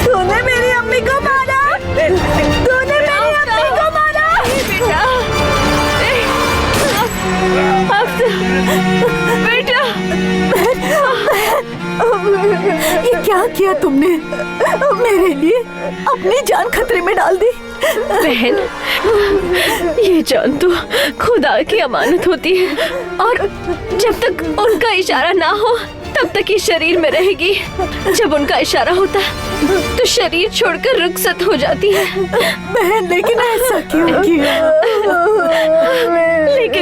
तूने मेरी अम्मी को मारा। तूने मेरी अम्मी को मारा। बेटा, ये क्या किया तुमने? मेरे लिए अपनी जान खतरे में डाल दी। बहन, ये जान तो खुदा की अमानत होती है, और जब तक उनका इशारा ना हो तब तक ये शरीर में रहेगी। जब उनका इशारा होता है तो शरीर छोड़कर रुखसत हो जाती है। बहन, लेकिन ऐसा क्यों किया?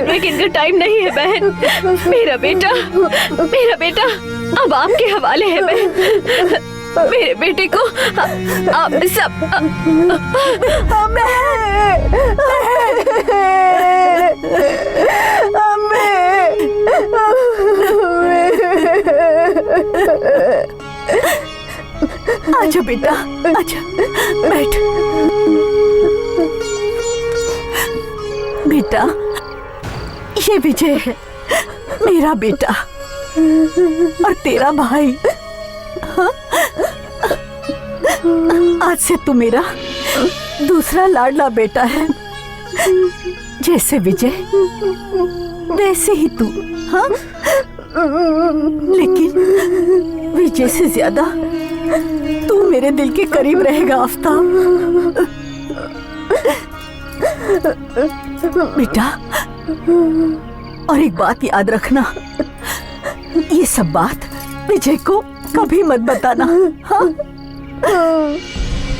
लेकिन का टाइम नहीं है बहन। मेरा बेटा अब आपके हवाले है बहन। मेरे बेटे को आप सब आजा बेटा, आजा, बैठ। बेटा, ये विजय है, मेरा बेटा और तेरा भाई। हाँ? आज से तू मेरा दूसरा लाडला बेटा है। जैसे विजय वैसे ही तू। हाँ? लेकिन विजय से ज्यादा तू मेरे दिल के करीब रहेगा आफताब। बेटा, और एक बात याद रखना, ये सब बात विजय को कभी मत बताना। हाँ?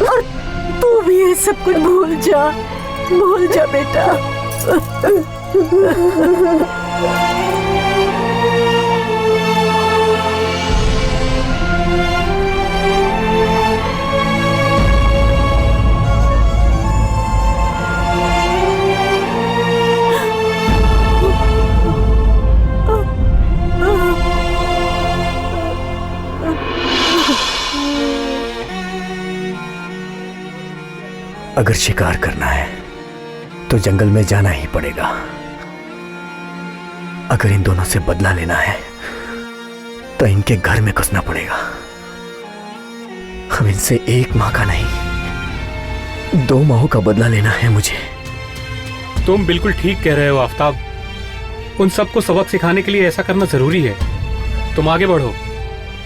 और तू भी ये सब कुछ भूल जा बेटा। अगर शिकार करना है तो जंगल में जाना ही पड़ेगा। अगर इन दोनों से बदला लेना है तो इनके घर में घुसना पड़ेगा। अब इनसे 1 माह का नहीं 2 माहों का बदला लेना है मुझे। तुम बिल्कुल ठीक कह रहे हो आफ्ताब। उन सबको सबक सिखाने के लिए ऐसा करना जरूरी है। तुम आगे बढ़ो,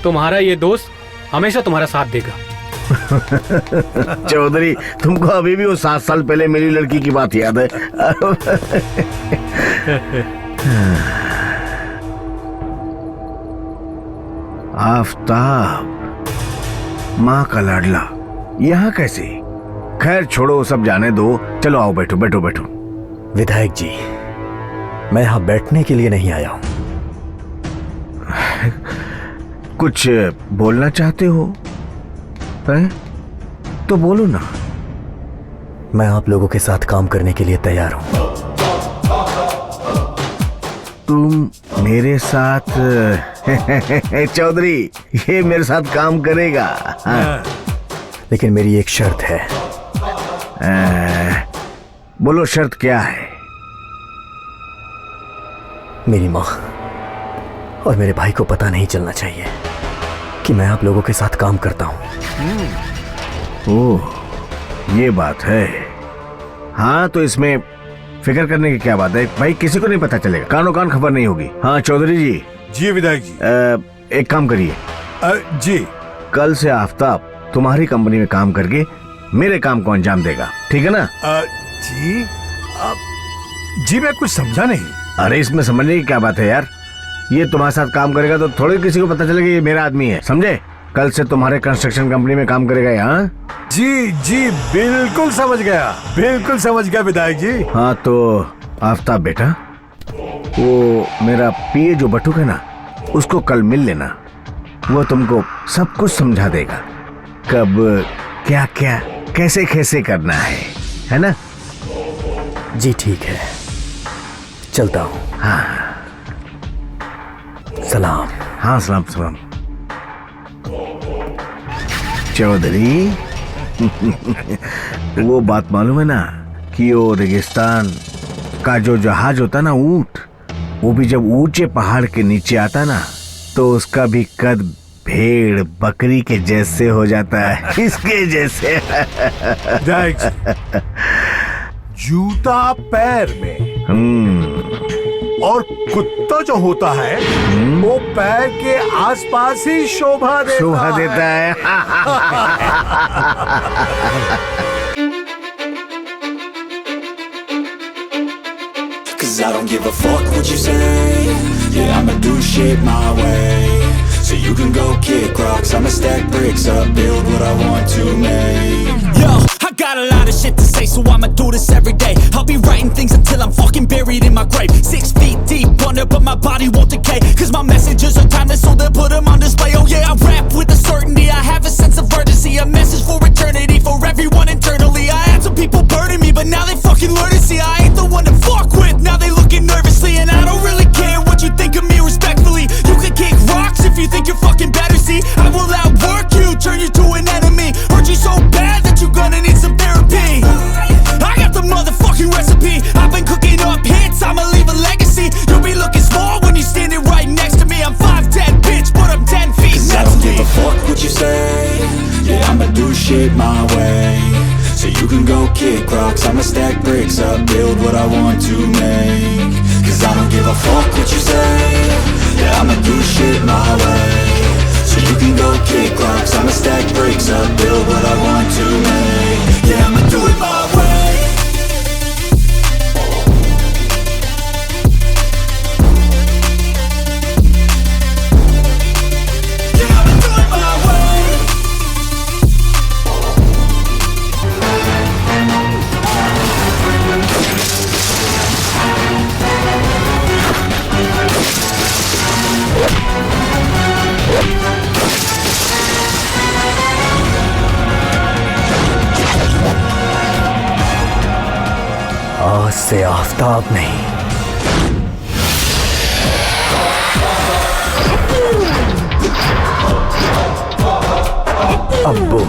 तुम्हारा ये दोस्त हमेशा तुम्हारा साथ देगा। चौधरी, तुमको अभी भी वो 7 साल पहले मेरी लड़की की बात याद है? आफ्ताब, माँ का लाडला, यहाँ कैसे? खैर छोड़ो, सब जाने दो। चलो आओ, बैठो बैठो बैठो। विधायक जी, मैं यहाँ बैठने के लिए नहीं आया हूं। कुछ बोलना चाहते हो? हैं? तो बोलो ना। मैं आप लोगों के साथ काम करने के लिए तैयार हूं। तुम मेरे साथ? चौधरी, ये मेरे साथ काम करेगा। हाँ। लेकिन मेरी एक शर्त है। बोलो, शर्त क्या है? मेरी माँ और मेरे भाई को पता नहीं चलना चाहिए कि मैं आप लोगों के साथ काम करता हूं। ओह, ये बात है। हाँ, तो इसमें फिक्र करने की क्या बात है भाई? किसी को नहीं पता चलेगा, कानो कान खबर नहीं होगी। हाँ चौधरी जी। जी विधायक जी। एक काम करिए। जी। कल से आफ्ताब तुम्हारी कंपनी में काम करके मेरे काम को अंजाम देगा, ठीक है ना? जी। जी मैं कुछ समझा नहीं। अरे इसमें समझने की क्या बात है यार? ये तुम्हारे साथ काम करेगा तो थोड़ी किसी को पता चलेगा ये मेरा आदमी है, समझे? कल से तुम्हारे कंस्ट्रक्शन कंपनी में काम करेगा यहाँ। जी जी, बिल्कुल समझ गया, बिल्कुल समझ गया विधायक जी। हाँ तो आफ्ताब बेटा, वो मेरा पीए जो बटुक है ना, उसको कल मिल लेना। वो तुमको सब कुछ समझा देगा, कब क्या क्या कैसे कैसे करना है ना? जी ठीक है, चलता हूँ। हाँ सलाम। हाँ सलाम सलाम। चौधरी, वो बात मालूम है ना कि वो रेगिस्तान का जो जहाज होता ना, ऊंट, वो भी जब ऊंचे पहाड़ के नीचे आता ना तो उसका भी कद भेड़ बकरी के जैसे हो जाता है, इसके जैसे। जूता पैर में और कुत्ता जो होता है वो पैर के आसपास ही शोभा देता है। Cause I don't give a fuck what you say. Yeah, I'ma do shit my way. So you can go kick rocks, I'ma stack bricks up, build what I want to make. Yo, I got a lot of shit to say, so I'ma do this every day. I'll be writing things until I'm fucking buried in my grave. 6 feet deep under, but my body won't decay. Cause my messages are timeless, so they'll put them on display. Oh yeah, I rap with a certainty, I have a sense of urgency. A message for eternity, for everyone internally. I had some people burning me, but now they fucking learn to see I ain't the one to fuck with. Now they looking nervously, and I don't really care what you think of me respectfully. You can kick rocks if you think you're fucking better, see I will outwork you, turn you to an enemy. Hurt you so bad that you're gonna need some therapy. I got the motherfucking recipe, I've been cooking up hits, I'ma leave a legacy. You'll be looking small when you're standing right next to me. I'm 5'10", bitch, but I'm 10 feet. Cause I don't give a fuck what you say. Yeah, I'ma do shit my way. So you can go kick rocks, I'ma stack bricks up, build what I want to make. Cause I don't give a fuck what you say. Yeah, I'ma do shit my way. So you can go kick rocks, I'ma stack bricks up, build what I want to make. Yeah, I'ma do it my way. आज से आफ्ताब नहीं, अब्बू।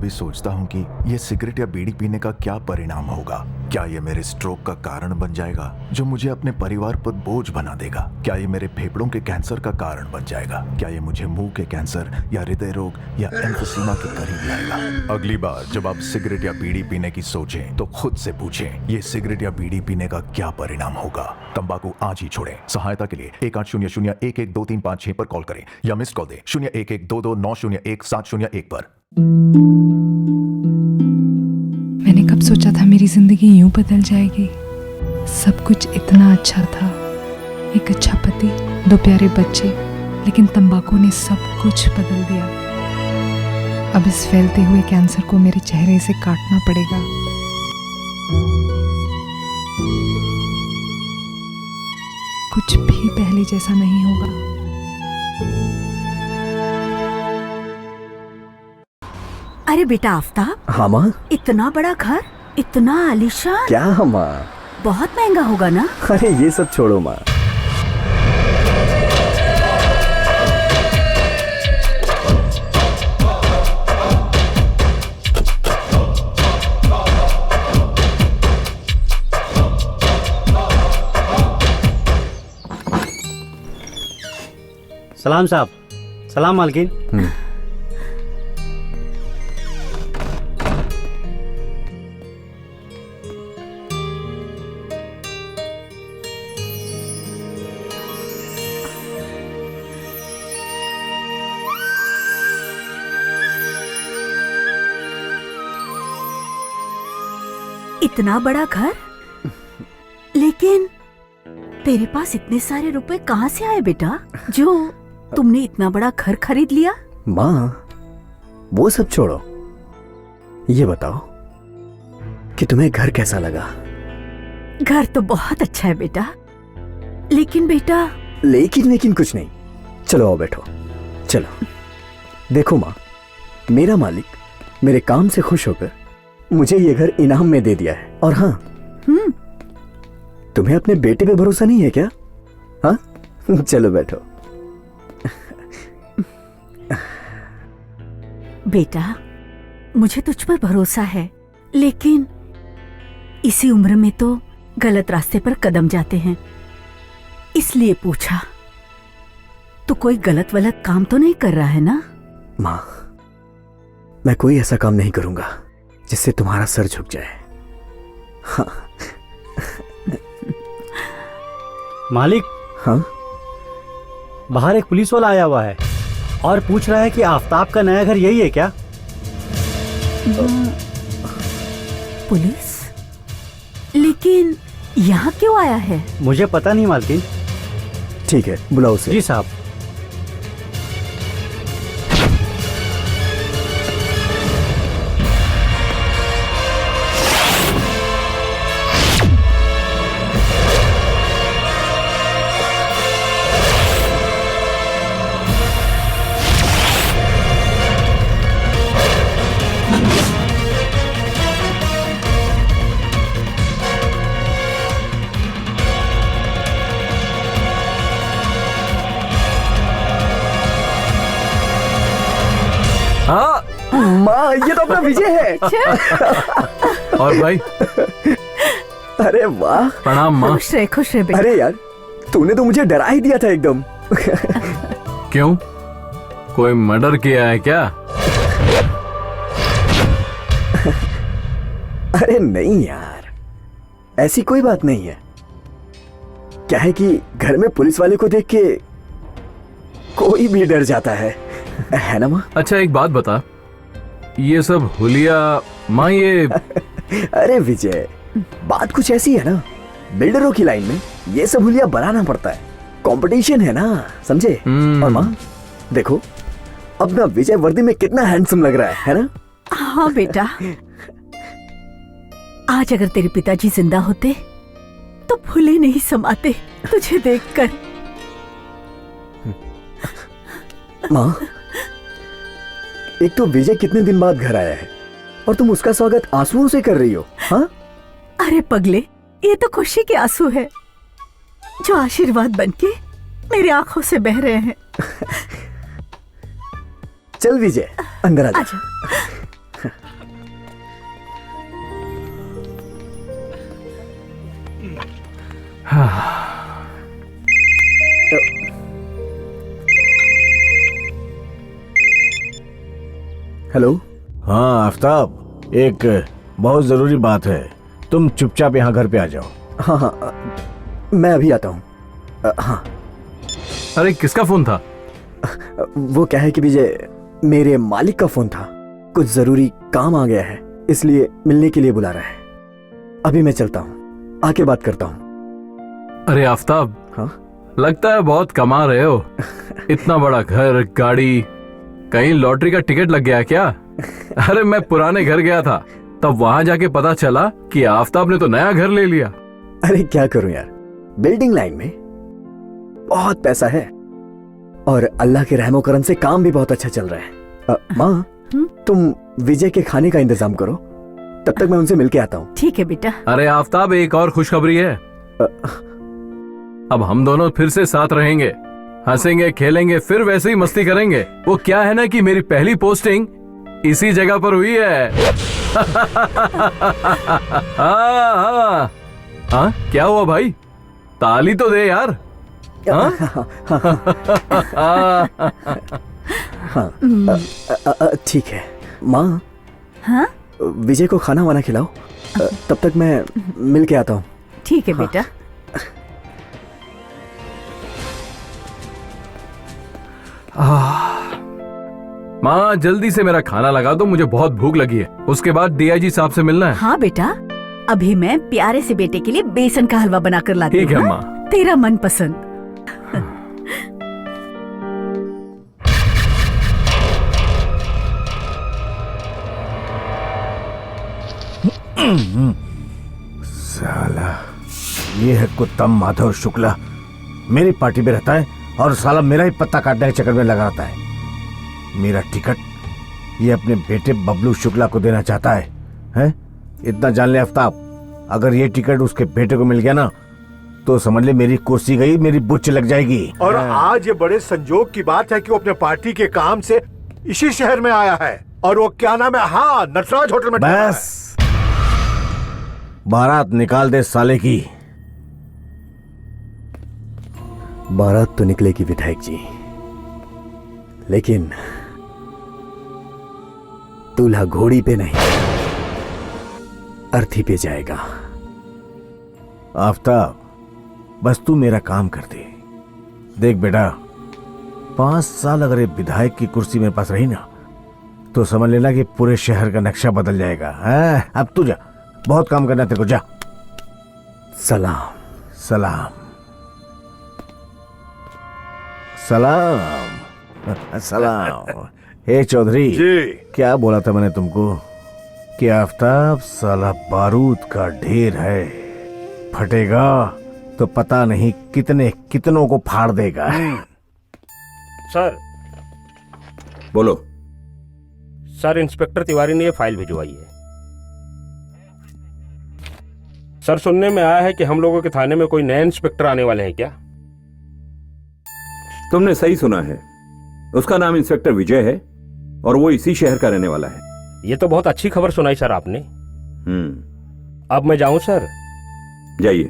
कभी सोचता हूँ कि ये cigarette या बीड़ी पीने का क्या परिणाम होगा। क्या ये मेरे स्ट्रोक का कारण बन जाएगा जो मुझे अपने परिवार पर बोझ बना देगा? क्या ये मेरे फेफड़ों के कैंसर का कारण बन जाएगा? क्या ये मुझे मुंह के कैंसर या हृदय रोग या एम्फीसीमा के करीब लाएगा? अगली बार जब आप सिगरेट या बीड़ी पीने की सोचें तो खुद से पूछें, ये सिगरेट या बीड़ी पीने का क्या परिणाम होगा? तंबाकू आज ही छोड़ें। सहायता के लिए 1800-112356 पर कॉल करें या मिस कॉल दें 01122901 पर। मैंने कब सोचा था मेरी जिंदगी यूं बदल जाएगी। सब कुछ इतना अच्छा था, एक अच्छा पति, 2 प्यारे बच्चे, लेकिन तंबाकू ने सब कुछ बदल दिया। अब इस फैलते हुए कैंसर को मेरे चेहरे से काटना पड़ेगा। कुछ भी पहले जैसा नहीं होगा। अरे बेटा आफ्ताब। हाँ माँ। इतना बड़ा घर, इतना आलीशान। क्या माँ? बहुत महंगा होगा ना? अरे ये सब छोड़ो माँ। सलाम साहब। सलाम मालकिन। इतना बड़ा घर, लेकिन तेरे पास इतने सारे रुपए कहाँ से आए बेटा, जो तुमने इतना बड़ा घर खरीद लिया? माँ वो सब छोड़ो, ये बताओ कि तुम्हें घर कैसा लगा? घर तो बहुत अच्छा है बेटा, लेकिन बेटा। लेकिन कुछ नहीं। चलो आओ बैठो। चलो देखो माँ, मेरा मालिक मेरे काम से खुश होकर मुझे ये घर इनाम में दे दिया है। और हाँ, तुम्हें अपने बेटे पे भरोसा नहीं है क्या? हाँ चलो बैठो। बेटा मुझे तुझ पर भरोसा है, लेकिन इसी उम्र में तो गलत रास्ते पर कदम जाते हैं, इसलिए पूछा। तू कोई गलत वलत काम तो नहीं कर रहा है ना? माँ मैं कोई ऐसा काम नहीं करूंगा जिससे तुम्हारा सर झुक जाए। हाँ। मालिक। हाँ? बाहर एक पुलिस वाला आया हुआ है और पूछ रहा है कि आफ्ताब का नया घर यही है क्या? पुलिस? लेकिन यहाँ क्यों आया है? मुझे पता नहीं मालकिन। ठीक है बुलाओ उसे। जी साहब। हाँ माँ, ये तो अपना विजय है। और भाई? अरे वाह। प्रणाम माँ। खुश रहे बेटा। अरे यार तूने तो मुझे डरा ही दिया था एकदम। क्यों, कोई मर्डर किया है क्या? अरे नहीं यार, ऐसी कोई बात नहीं है। क्या है कि घर में पुलिस वाले को देख के कोई भी डर जाता है ना माँ? अच्छा एक बात बता, ये सब हुलिया माँ ये अरे विजय, बात कुछ ऐसी है ना, बिल्डरों की लाइन में ये सब हुलिया बनाना पड़ता है, कंपटीशन है ना, समझे? और माँ देखो अपना विजय वर्दी में कितना हैंडसम लग रहा है ना? हाँ बेटा, आज अगर तेरे पिताजी जिंदा होते तो फूले नहीं समाते तुझे देखकर। माँ एक तो विजय कितने दिन बाद घर आया है और तुम उसका स्वागत आंसुओं से कर रही हो। हाँ? अरे पगले, ये तो खुशी के आंसू है जो आशीर्वाद बनके मेरी आंखों से बह रहे हैं। चल विजय अंदर आ जा। हेलो। हाँ आफ्ताब, एक बहुत जरूरी बात है। तुम चुपचाप यहाँ घर पे आ जाओ। हाँ हाँ, मैं अभी आता हूँ। हाँ। अरे किसका फोन था? वो क्या है कि विजय, मेरे मालिक का फोन था। कुछ जरूरी काम आ गया है, इसलिए मिलने के लिए बुला रहा है। अभी मैं चलता हूँ, आके बात करता हूँ। अरे आफ्ताब, हाँ? लगता है बहुत कमा रहे हो। इतना बड़ा घर, गाड़ी, कहीं लॉटरी का टिकट लग गया क्या? अरे मैं पुराने घर गया था, तब वहां जाके पता चला कि आफ्ताब ने तो नया घर ले लिया। अरे क्या करूं यार, बिल्डिंग लाइन में बहुत पैसा है और अल्लाह के रहमो करम से काम भी बहुत अच्छा चल रहा है। माँ, तुम विजय के खाने का इंतजाम करो, तब तक मैं उनसे मिलके आता हूँ। ठीक है बेटा। अरे आफ्ताब, एक और खुशखबरी है। अब हम दोनों फिर से साथ रहेंगे, हंसेंगे, खेलेंगे, फिर वैसे ही मस्ती करेंगे। वो क्या है ना कि मेरी पहली पोस्टिंग इसी जगह पर हुई है। हाँ, क्या हुआ भाई? ताली तो दे यार। ठीक है माँ। हाँ? विजय को खाना वाना खिलाओ, तब तक मैं मिल के आता हूँ। ठीक है बेटा। माँ जल्दी से मेरा खाना लगा दो, मुझे बहुत भूख लगी है। उसके बाद डीआईजी साहब से मिलना है। हाँ बेटा, अभी मैं प्यारे से बेटे के लिए बेसन का हलवा बनाकर लाती हूँ। ठीक है हाँ? माँ। तेरा मनपसंद। साला, ये है कुत्ता माधव शुक्ला, मेरी पार्टी में रहता है और साला मेरा ही पत्ता काटने के चक्कर में लगा रहता है। मेरा टिकट ये अपने बेटे बबलू शुक्ला को देना चाहता है, हैं? इतना जान ले आफ्ताब, अगर ये टिकट उसके बेटे को मिल गया ना तो समझ ले मेरी कुर्सी गई, मेरी बुच्च लग जाएगी। और आज ये बड़े संजोग की बात है कि वो अपने पार्टी के काम से इसी शहर में आया है और वो क्या नाम है, हाँ, नटराज होटल में। बस बारात निकाल दे साले की। बारात तो निकलेगी विधायक जी, लेकिन दूल्हा घोड़ी पे नहीं, अर्थी पे जाएगा। आफ्ताब, बस तू मेरा काम कर दे। देख बेटा, 5 साल अगर ये विधायक की कुर्सी मेरे पास रही ना तो समझ लेना कि पूरे शहर का नक्शा बदल जाएगा। अब तू जा, बहुत काम करना तेरे को, जा। सलाम। सलाम सलाम सलाम। हे चौधरी जी, क्या बोला था मैंने तुमको कि आफ्ताब साला बारूद का ढेर है, फटेगा तो पता नहीं कितने कितनों को फाड़ देगा। सर। बोलो। सर, इंस्पेक्टर तिवारी ने ये फाइल भिजवाई है। सर, सुनने में आया है कि हम लोगों के थाने में कोई नए इंस्पेक्टर आने वाले हैं क्या? तुमने सही सुना है, उसका नाम इंस्पेक्टर विजय है और वो इसी शहर का रहने वाला है। ये तो बहुत अच्छी खबर सुनाई सर आपने। अब मैं जाऊं सर? जाइए।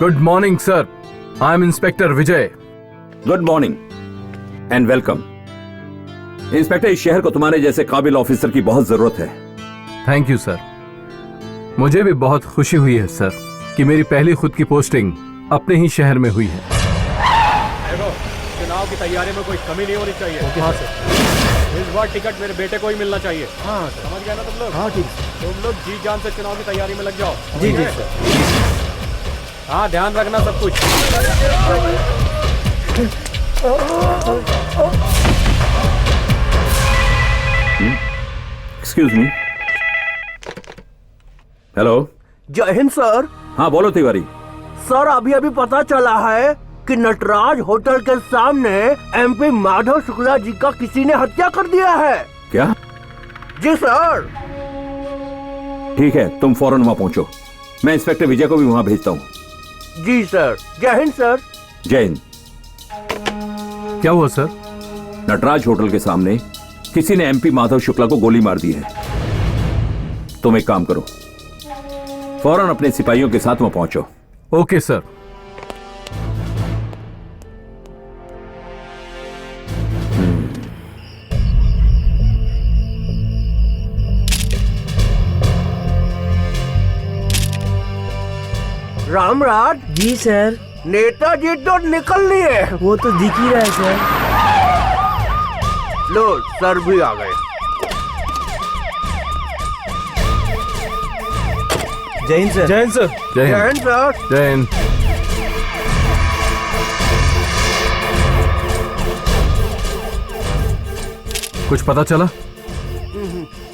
Good morning sir, I am inspector Vijay. Good morning and welcome. Inspector, इस शहर को तुम्हारे जैसे काबिल ऑफिसर की बहुत जरूरत है। Thank you sir. मुझे भी बहुत खुशी हुई है सर कि मेरी पहली खुद की पोस्टिंग अपने ही शहर में हुई है। देखो, चुनाव की तैयारी में कोई कमी नहीं होनी चाहिए। हाँ सर। इस बार टिकट मेरे बेटे को ही मिलना चाहिए। हाँ समझ गया ना तुम लोग? हाँ ठीक। तुम लोग जी जान से चुनाव की तैयारी में लग जाओ। जी जी सर। हाँ, ध्यान रखना सब कुछ। Excuse me. हेलो। जय हिंद सर। हाँ बोलो तिवारी। सर, अभी अभी पता चला है कि नटराज होटल के सामने एमपी माधव शुक्ला जी का किसी ने हत्या कर दिया है। क्या? जी सर। ठीक है, तुम फौरन वहां पहुंचो। मैं इंस्पेक्टर विजय को भी वहां भेजता हूं। जी सर। जय हिंद सर। जय हिंद। क्या हुआ सर? नटराज होटल के सामने किसी ने एमपी माधव शुक्ला को गोली मार दी है। तुम एक काम करो, फौरन अपने सिपाहियों के साथ वहां पहुंचो। Okay sir. Ramraj. Ji sir. Netaji तो निकल लिए। वो तो दिख ही रहा है सर। लो सर भी आ गए। जय हिंद सर। जय हिंद सर। जय हिंद सर। जय हिंद। कुछ पता चला?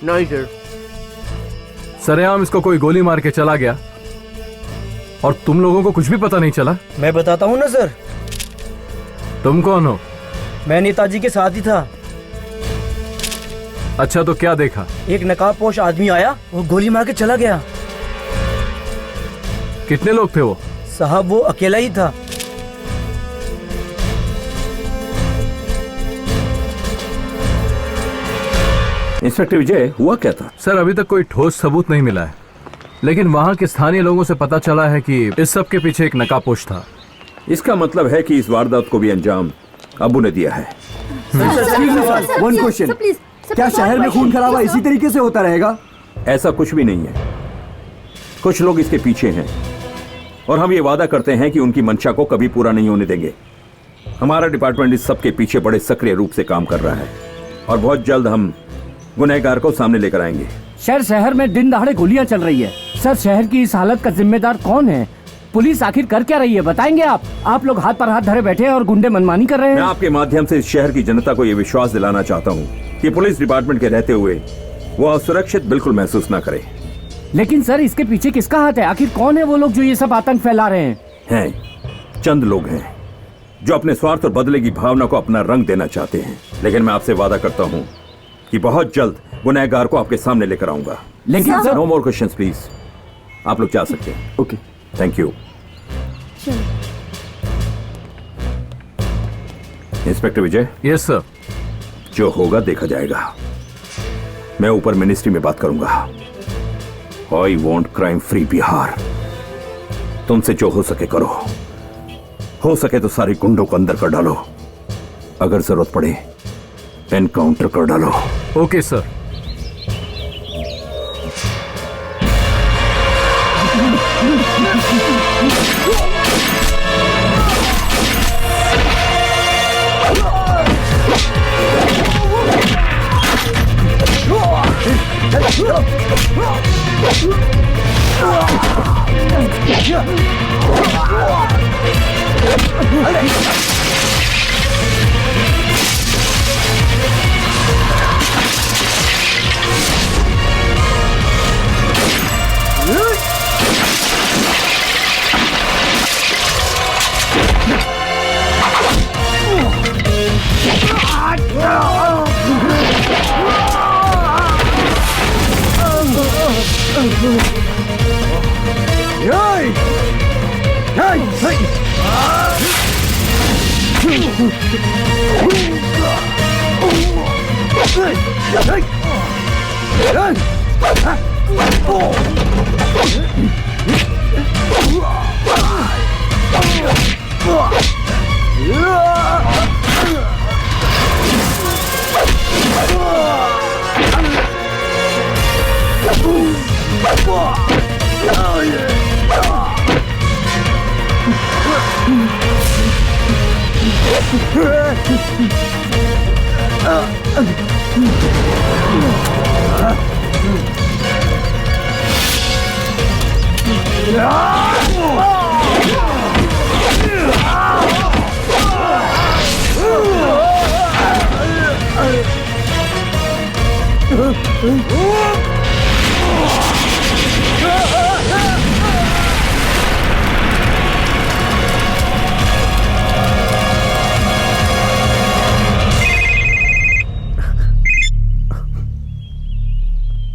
नहीं सर। सरेआम इसको कोई गोली मार के चला गया और तुम लोगों को कुछ भी पता नहीं चला? मैं बताता हूँ ना सर। तुम कौन हो? मैं नेताजी के साथ ही था। अच्छा, तो क्या देखा? एक नकाबपोश आदमी आया और गोली मार के चला गया। कितने लोग थे वो? साहब वो अकेला ही था। इंस्पेक्टर विजय, हुआ क्या था? सर, अभी तक कोई ठोस सबूत नहीं मिला है, लेकिन वहाँ के स्थानीय लोगों से पता चला है कि इस सब के पीछे एक नकाबपोश था। इसका मतलब है कि इस वारदात को भी अंजाम अबू ने दिया है। वन क्वेश्चन, क्या शहर में खून खराबा इसी तरीके से होता रहेगा? ऐसा कुछ भी नहीं है। कुछ लोग इसके पीछे हैं और हम ये वादा करते हैं कि उनकी मंशा को कभी पूरा नहीं होने देंगे। हमारा डिपार्टमेंट इस सब के पीछे बड़े सक्रिय रूप से काम कर रहा है और बहुत जल्द हम गुनहगार को सामने लेकर आएंगे। सर, शहर में दिन दहाड़े गोलियां चल रही है। सर, शहर की इस हालत का जिम्मेदार कौन है? पुलिस आखिर कर क्या रही है, बताएंगे आप? आप लोग हाथ पर हाथ धरे बैठे हैं और गुंडे मनमानी कर रहे हैं। मैं आपके माध्यम से इस शहर की जनता को यह विश्वास दिलाना चाहता हूँ कि पुलिस डिपार्टमेंट के रहते हुए वो असुरक्षित बिल्कुल महसूस न करे। लेकिन सर, इसके पीछे किसका हाथ है? आखिर कौन है वो लोग जो ये सब आतंक फैला रहे हैं? चंद लोग हैं जो अपने स्वार्थ और बदले की भावना को अपना रंग देना चाहते हैं, लेकिन मैं आपसे वादा करता हूँ कि बहुत जल्द गुनहगार को आपके सामने लेकर आऊंगा। लेकिन sir, no more questions please. आप लोग जा सकते हैं। Okay, thank you. Inspector Vijay. Yes sir. जो होगा देखा जाएगा। मैं ऊपर मिनिस्ट्री में बात करूंगा। I want crime free Bihar. तुमसे जो हो सके करो, हो सके तो सारे गुंडों को अंदर कर डालो, अगर जरूरत पड़े एनकाउंटर कर डालो। Okay sir.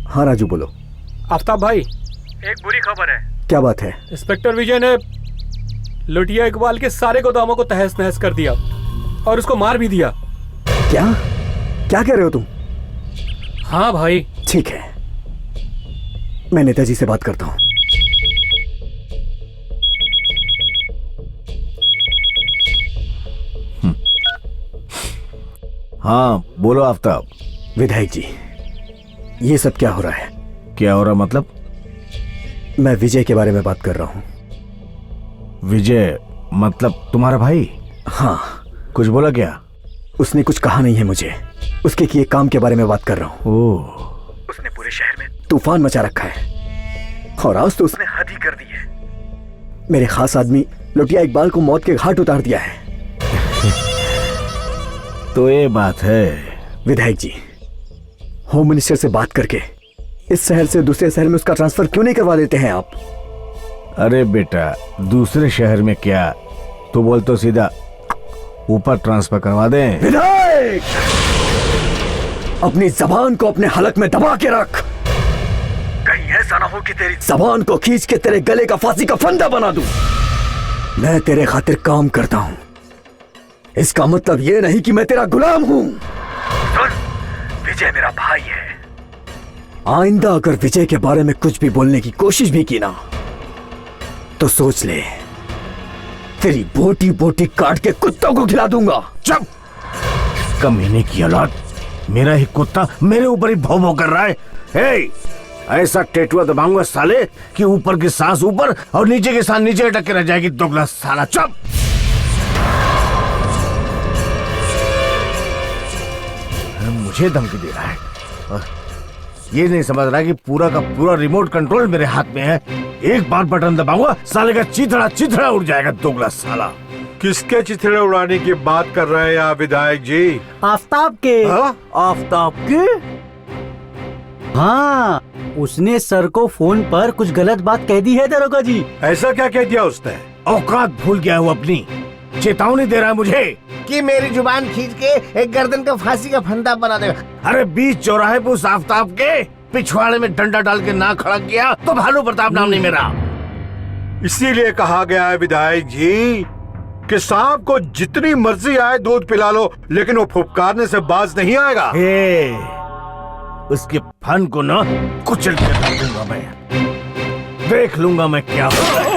हाँ राजू, बोलो। आफ्ताब भाई, एक बुरी खबर है। क्या बात है? इंस्पेक्टर विजय ने लुटिया इकबाल के सारे गोदामों को तहस नहस कर दिया और उसको मार भी दिया। क्या क्या कह रहे हो तुम? हाँ भाई। ठीक है, मैं नेताजी से बात करता हूं। हाँ बोलो आफ्ताब। विधायक जी, ये सब क्या हो रहा है? क्या हो रहा मतलब? मैं विजय के बारे में बात कर रहा हूं। विजय मतलब तुम्हारा भाई? हाँ। कुछ बोला क्या? उसने कुछ कहा नहीं है मुझे। उसके किए काम के बारे में बात कर रहा हूं। ओह। उसने पूरे शहर में तूफान मचा रखा है और आज तो उसने हद ही कर दी है। मेरे खास आदमी लुटिया इकबाल को मौत के घाट उतार दिया है। तो ये बात है। विधायक जी, होम मिनिस्टर से बात करके इस शहर से दूसरे शहर में उसका ट्रांसफर क्यों नहीं करवा देते हैं आप? अरे बेटा, दूसरे शहर में क्या, तू बोल तो सीधा ऊपर ट्रांसफर करवा दें। विधायक, अपनी जबान को अपने हलक में दबा के रख। कहीं ऐसा ना हो कि तेरी जबान को खींच के तेरे गले का फांसी का फंदा बना दूं। मैं तेरे खातिर काम करता हूं, इसका मतलब ये नहीं कि मैं तेरा गुलाम हूं। विजय मेरा भाई है। आइंदा अगर विजय के बारे में कुछ भी बोलने की कोशिश भी की ना तो सोच ले, तेरी बोटी बोटी काट के कुत्तों को खिला दूंगा। चुप! कमीने की औलाद, मेरा ही कुत्ता मेरे ऊपर ही भौं भौं कर रहा है। हे, ऐसा टेटुआ दबाऊंगा साले कि ऊपर की सांस ऊपर और नीचे की सांस नीचे अटक के रह जाएगी। दोगला साला, चुप! मुझे धमकी दे रहा है और ये नहीं समझ रहा कि पूरा का पूरा रिमोट कंट्रोल मेरे हाथ में है। एक बार बटन दबाऊंगा, साले का चिथड़ा चिथड़ा उड़ जाएगा। दोगला साला। किसके चिथड़े उड़ाने की बात कर रहे हैं आप विधायक जी? आफ्ताब के। आफ्ताब के? हाँ, उसने सर को फोन पर कुछ गलत बात कह दी है दरोगा जी। ऐसा क्या कह दिया उसने? औकात भूल गया हूँ अपनी। चेतावनी दे रहा है मुझे कि मेरी जुबान खींच के एक गर्दन का फांसी का फंदा बना देगा। अरे बीच चौराहे पे उस आफ्ताब के पिछवाड़े में डंडा डाल के ना खड़ा किया तो भानु प्रताप नाम नहीं मेरा। इसीलिए कहा गया है विधायक जी कि सांप को जितनी मर्जी आए दूध पिला लो, लेकिन वो फुफकारने से बाज नहीं आएगा। उसके फन को ना कुचल के रख दूंगा मैं। देख लूंगा मैं क्या होता है।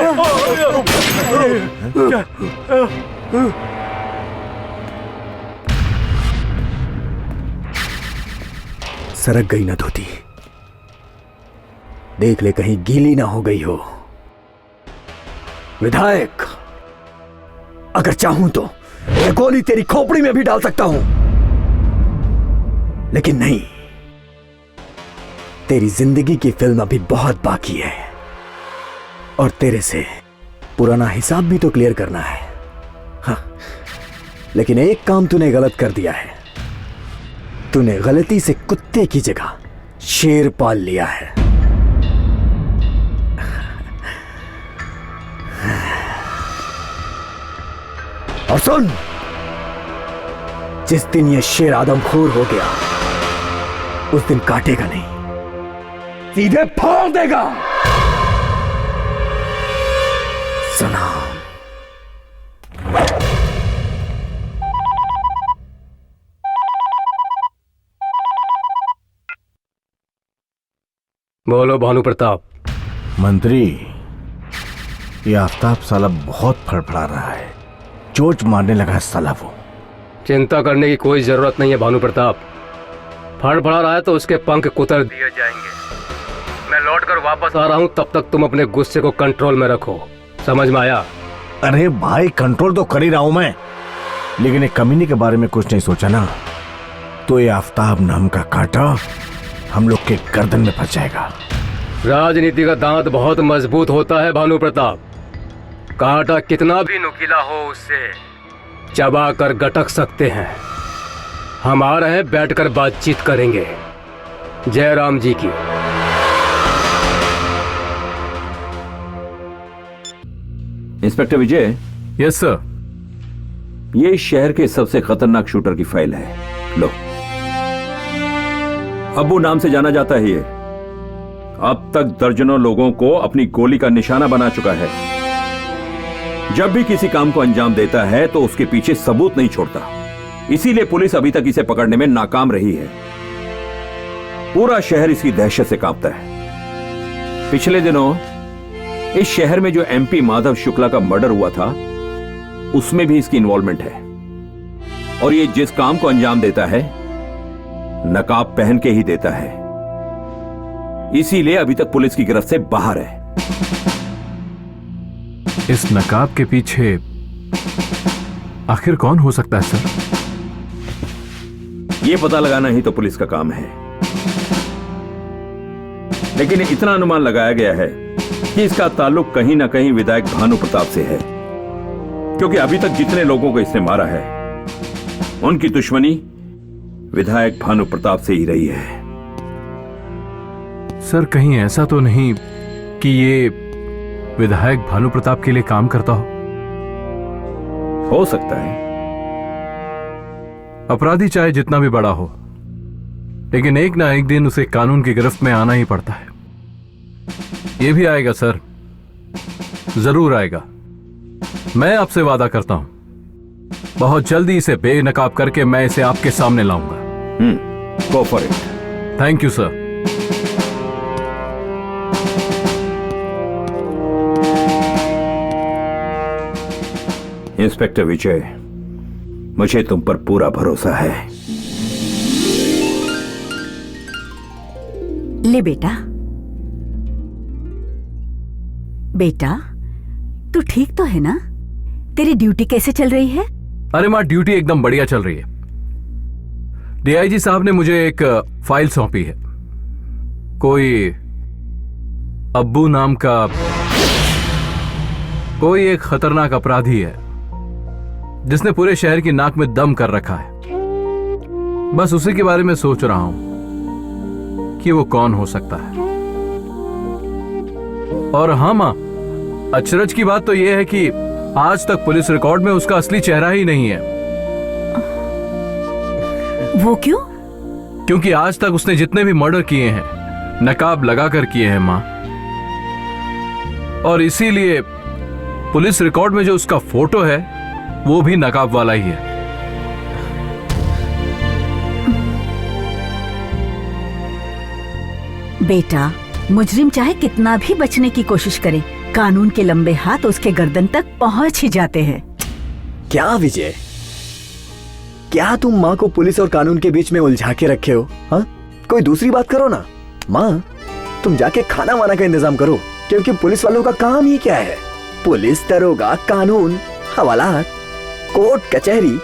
सरक गई ना धोती, देख ले कहीं गीली ना हो गई हो। विधायक, अगर चाहूं तो ये गोली तेरी खोपड़ी में भी डाल सकता हूं, लेकिन नहीं, तेरी जिंदगी की फिल्म अभी बहुत बाकी है और तेरे से पुराना हिसाब भी तो क्लियर करना है। हाँ, लेकिन एक काम तूने गलत कर दिया है। तूने गलती से कुत्ते की जगह शेर पाल लिया है। और सुन, जिस दिन ये शेर आदमखोर हो गया उस दिन काटेगा नहीं, सीधे फाड़ देगा। सुना? बोलो भानु प्रताप। मंत्री, ये आफ्ताब साला बहुत फड़फड़ा रहा है, चोट मारने लगा है साला वो। चिंता करने की कोई जरूरत नहीं है भानु प्रताप। फड़फड़ा रहा है तो उसके पंख कुतर दिए जाएंगे। मैं लौट कर वापस आ रहा हूँ, तब तक तुम अपने गुस्से को कंट्रोल में रखो। समझ में आया? अरे भाई, कंट्रोल तो कर ही रहा हूं मैं, लेकिन एक कमीने के बारे में कुछ नहीं सोचा ना तो ये आफ्ताब नाम का कांटा हम लोग के गर्दन में फंस जाएगा। राजनीति का दांत बहुत मजबूत होता है भानु प्रताप। कांटा कितना भी नुकीला हो उससे चबा कर गटक सकते हैं। हम आ रहे हैं, बैठकर बातचीत करेंगे। जय राम जी की। इंस्पेक्टर विजय। Yes sir. ये शहर के सबसे खतरनाक शूटर की फाइल है। लो, अब्बू नाम से जाना जाता है ये। अब तक दर्जनों लोगों को अपनी गोली का निशाना बना चुका है। जब भी किसी काम को अंजाम देता है तो उसके पीछे सबूत नहीं छोड़ता। इसीलिए पुलिस अभी तक इसे पकड़ने में नाकाम रही है। पूरा शहर इसकी दहशत से कांपता है। पिछले दिनों इस शहर में जो एमपी माधव शुक्ला का मर्डर हुआ था, उसमें भी इसकी इन्वॉल्वमेंट है। और ये जिस काम को अंजाम देता है, नकाब पहन के ही देता है। इसीलिए अभी तक पुलिस की गिरफ्त से बाहर है। इस नकाब के पीछे आखिर कौन हो सकता है सर? यह पता लगाना ही तो पुलिस का काम है। लेकिन इतना अनुमान लगाया गया है कि इसका ताल्लुक कहीं ना कहीं विधायक भानु प्रताप से है, क्योंकि अभी तक जितने लोगों को इसने मारा है उनकी दुश्मनी विधायक भानु प्रताप से ही रही है। सर कहीं ऐसा तो नहीं कि ये विधायक भानु प्रताप के लिए काम करता हो सकता है। अपराधी चाहे जितना भी बड़ा हो, लेकिन एक ना एक दिन उसे कानून की गिरफ्त में आना ही पड़ता है। ये भी आएगा सर, जरूर आएगा। मैं आपसे वादा करता हूं, बहुत जल्दी इसे बेनकाब करके मैं इसे आपके सामने लाऊंगा। Go for it. Thank you sir. Inspector Vijay, मुझे तुम पर पूरा भरोसा है। ले बेटा। बेटा, तू ठीक तो है ना? तेरी ड्यूटी कैसे चल रही है? अरे माँ, ड्यूटी एकदम बढ़िया चल रही है। डीआईजी साहब ने मुझे एक फाइल सौंपी है। कोई अब्बू नाम का कोई एक खतरनाक अपराधी है जिसने पूरे शहर की नाक में दम कर रखा है। बस उसी के बारे में सोच रहा हूं कि वो कौन हो सकता है। और हाँ मां, अचरज की बात तो यह है कि आज तक पुलिस रिकॉर्ड में उसका असली चेहरा ही नहीं है। वो क्यों? क्योंकि आज तक उसने जितने भी मर्डर किए हैं नकाब लगाकर किए हैं मां, और इसीलिए पुलिस रिकॉर्ड में जो उसका फोटो है वो भी नकाब वाला ही है। बेटा, मुजरिम चाहे कितना भी बचने की कोशिश करे, कानून के लंबे हाथ उसके गर्दन तक पहुंच ही जाते हैं। क्या विजय, क्या तुम माँ को पुलिस और कानून के बीच में उलझा के रखे हो? हाँ, कोई दूसरी बात करो ना। माँ, तुम जाके खाना वाना का इंतजाम करो, क्योंकि पुलिस वालों का काम ही क्या है? पुलिस, दरोगा, कानून, हवालात, कोर्ट कचहरी,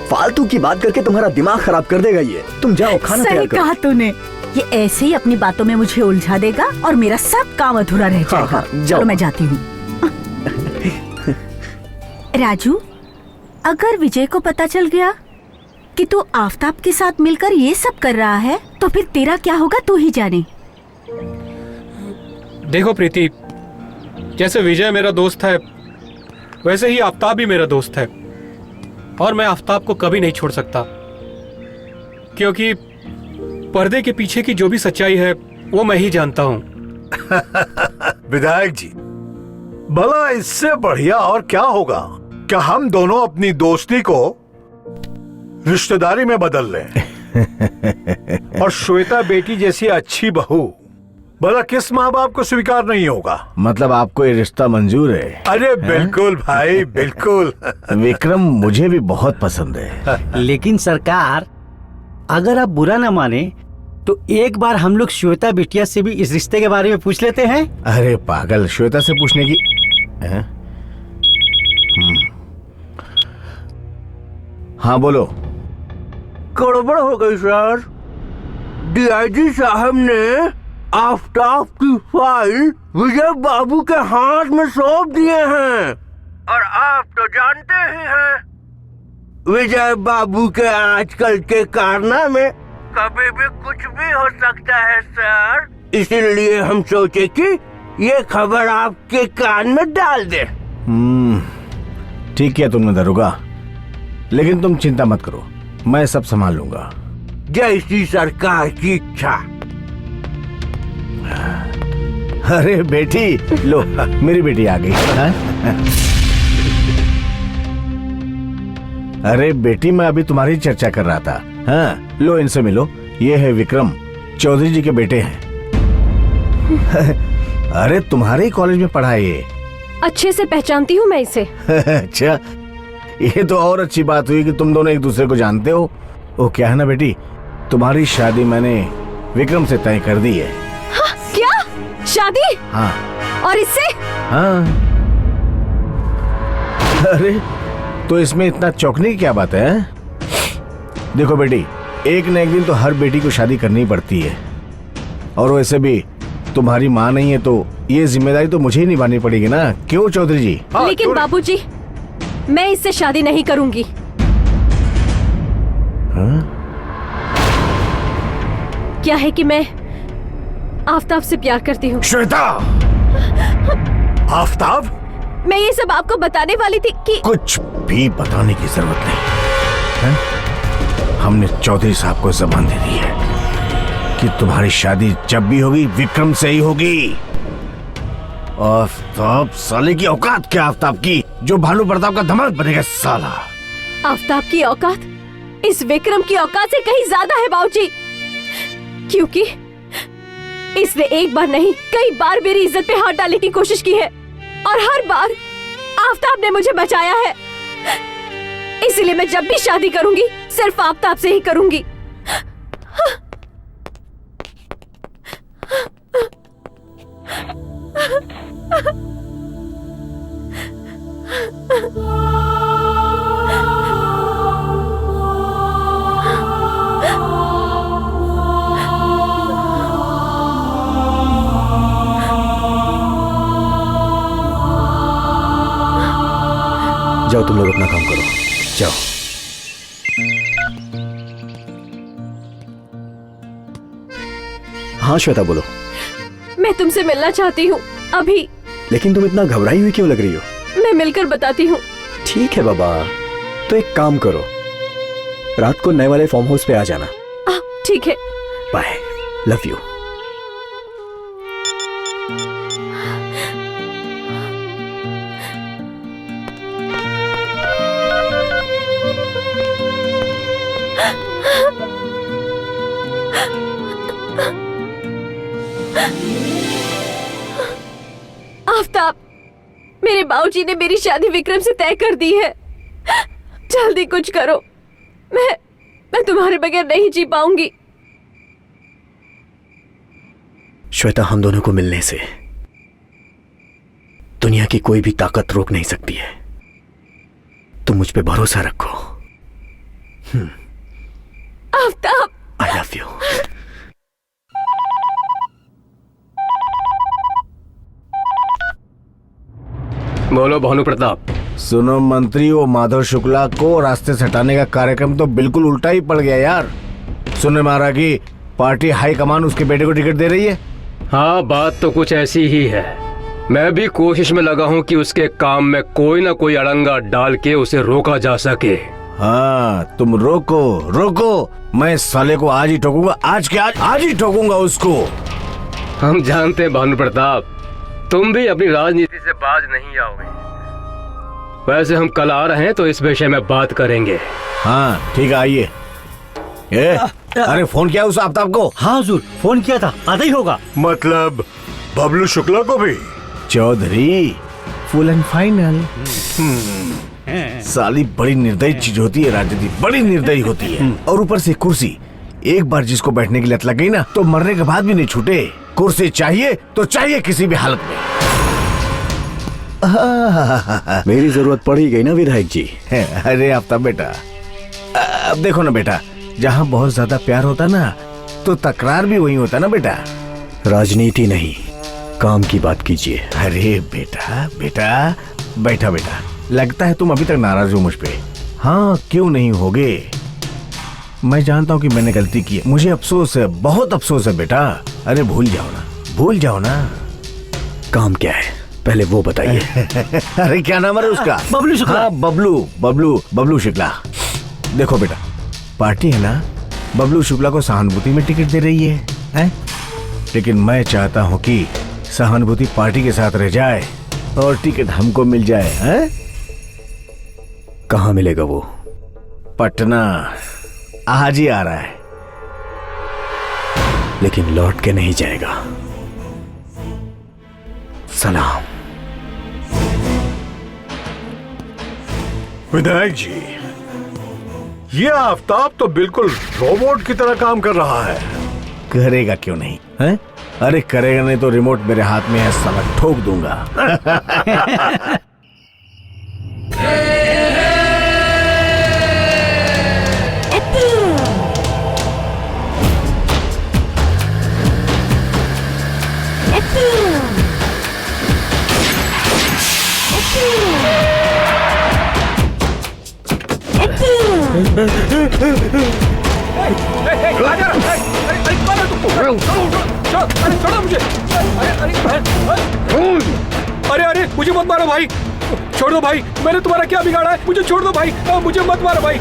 फालतू की बात करके तुम्हारा दिमाग खराब कर देगा ये। तुम जाओ खाना तैयार करो। सही कहा तूने। ये ऐसे ही अपनी बातों में मुझे उलझा देगा और मेरा सब काम अधूरा रह जाएगा। हाँ, चलो मैं जाती हूँ। राजू, अगर विजय को पता चल गया कि तू आफताब के साथ मिलकर ये सब कर रहा है, तो फिर तेरा क्या होगा तू ही जाने। देखो प्रीति, जैसे विजय मेरा दोस्त है वैसे ही आफताब भी मेरा दोस्त है, और मैं आफताब को कभी नहीं छोड़ सकता, क्योंकि पर्दे के पीछे की जो भी सच्चाई है वो मैं ही जानता हूँ। विधायक जी, भला इससे बढ़िया और क्या होगा? क्या हम दोनों अपनी दोस्ती को रिश्तेदारी में बदल लें? और श्वेता बेटी जैसी अच्छी बहू भला किस माँ बाप को स्वीकार नहीं होगा? मतलब आपको ये रिश्ता मंजूर है? अरे बिल्कुल भाई, बिल्कुल। विक्रम मुझे भी बहुत पसंद है। लेकिन सरकार, अगर आप बुरा न माने तो एक बार हम लोग श्वेता बिटिया से भी इस रिश्ते के बारे में पूछ लेते हैं। अरे पागल, श्वेता से पूछने की है? हाँ बोलो। गड़बड़ हो गई सर। डीआईजी साहब ने आफताब की फाइल विजय बाबू के हाथ में सौंप दिए हैं, और आप तो जानते ही हैं विजय बाबू के आजकल के कारनामे, कभी भी कुछ भी हो सकता है सर। इसीलिए हम सोचे कि ये खबर आपके कान में डाल दे। ठीक है तुमने दरोगा, लेकिन तुम चिंता मत करो, मैं सब संभाल लूंगा। जैसी सरकार की इच्छा। अरे बेटी, लो मेरी बेटी आ गई। अरे बेटी, मैं अभी तुम्हारी चर्चा कर रहा था। हाँ, लो इनसे मिलो। ये है विक्रम, चौधरी जी के बेटे हैं। अरे तुम्हारे ही कॉलेज में पढ़ा है ये। अच्छे से पहचानती हूँ मैं इसे। अच्छा, ये तो और अच्छी बात हुई कि तुम दोनों एक दूसरे को जानते हो। वो क्या है ना बेटी, तुम्हारी शादी मैंने विक्रम से तय कर दी है। हाँ, क्या शादी? हाँ। और इससे? हाँ। अरे तो इसमें इतना चौंकने की क्या बात है? देखो बेटी, एक न एक दिन तो हर बेटी को शादी करनी पड़ती है, और वैसे भी तुम्हारी माँ नहीं है तो ये जिम्मेदारी तो मुझे ही निभानी पड़ेगी ना। क्यों चौधरी जी? लेकिन बाबूजी, मैं इससे शादी नहीं करूंगी। हाँ? क्या है कि मैं आफ्ताब से प्यार करती हूँ। श्वेता! आफ्ताब? मैं ये सब आपको बताने वाली थी कि कुछ भी बताने की जरूरत नहीं है? हमने चौधरी साहब को जबान दे दी है कि तुम्हारी शादी जब भी होगी विक्रम से ही होगी। आफ्ताब साले की औकात क्या आफ्ताब की, जो भानु प्रताप का दामाद बनेगा साला। आफ्ताब की औकात इस विक्रम की औकात से कहीं ज्यादा है बाबूजी, क्योंकि इसने एक बार नहीं कई बार मेरी इज्जत पे हाथ डालने की कोशिश की है, और हर बार आफ्ताब ने मुझे बचाया है। इसलिए मैं जब भी शादी करूंगी सिर्फ आफ्ताब से ही करूंगी। जाओ तुम लोग अपना काम करो, जाओ। हाँ श्वेता बोलो। मैं तुमसे मिलना चाहती हूँ अभी। लेकिन तुम इतना घबराई हुई क्यों लग रही हो? मैं मिलकर बताती हूँ। ठीक है बाबा, तो एक काम करो, रात को नए वाले फार्म हाउस पे आ जाना। ठीक है, बाय, लव यू। आफ्ताब, मेरे बाबूजी ने मेरी शादी विक्रम से तय कर दी है। जल्दी कुछ करो, मैं तुम्हारे बगैर नहीं जी पाऊंगी। श्वेता, हम दोनों को मिलने से दुनिया की कोई भी ताकत रोक नहीं सकती है। तुम मुझ पे भरोसा रखो। Aftab, I love you. बोलो भानु प्रताप। सुनो मंत्री, वो माधव शुक्ला को रास्ते से हटाने का कार्यक्रम तो बिल्कुल उल्टा ही पड़ गया यार। सुनने में आ रहा कि पार्टी हाई कमान उसके बेटे को टिकट दे रही है। हाँ, बात तो कुछ ऐसी ही है। मैं भी कोशिश में लगा हूँ कि उसके काम में कोई ना कोई अड़ंगा डाल के उसे रोका जा सके। हाँ, तुम रोको रोको, मैं इस साले को आज ही ठोकूंगा। आज के आज ही ठोकूंगा उसको। हम जानते हैं भानु प्रताप, तुम भी अपनी राजनीति से बाज नहीं आओगे। वैसे हम कल आ रहे हैं तो इस विषय में बात करेंगे। हाँ ठीक है, आइए। अरे फोन किया उस आफ्ताब को? हाँ हुजूर, फोन किया था, आधा ही होगा। मतलब बबलू शुक्ला को भी? Chaudhary, full and final. साली बड़ी निर्दयी चीज होती है राजनीति, बड़ी निर्दयी होती है। और ऊपर से कुर्सी, एक बार जिसको बैठने की लत लग गई ना तो मरने के बाद भी नहीं छूटे। कुर्सी चाहिए तो चाहिए किसी भी हालत में। मेरी जरूरत पड़ ही गई ना विधायक जी। अरे आफ्ताब बेटा, अब देखो ना बेटा, जहाँ बहुत ज्यादा प्यार होता ना तो तकरार भी वही होता ना बेटा। राजनीति नहीं, काम की बात कीजिए। अरे बेटा बेटा, बैठा बेटा, लगता है तुम अभी तक नाराज हो मुझ पे। हाँ, क्यों नहीं होगे। मैं जानता हूँ कि मैंने गलती की है, मुझे अफसोस है, बहुत अफसोस है बेटा। अरे भूल जाओ ना, भूल जाओ ना। काम क्या है पहले वो बताइए। अरे क्या नाम है उसका? बबलू शुक्ला। हाँ, बबलू शुक्ला। देखो बेटा, पार्टी है ना, बबलू शुक्ला को सहानुभूति में टिकट दे रही है? लेकिन मैं चाहता हूँ कि सहानुभूति पार्टी के साथ रह जाए और टिकट हमको मिल जाए। हैं? कहाँ मिलेगा वो? पटना आज ही आ रहा है, लेकिन लौट के नहीं जाएगा। सलाम। विधायक जी, ये आफ्ताब तो बिल्कुल रोबोट की तरह काम कर रहा है। करेगा क्यों नहीं है? अरे करेगा नहीं तो रिमोट मेरे हाथ में है, साला ठोक दूंगा। अरे अरे मुझे मत मारो भाई, छोड़ दो भाई, मैंने तुम्हारा क्या बिगाड़ा है? मुझे छोड़ दो भाई, मुझे मत मारो भाई।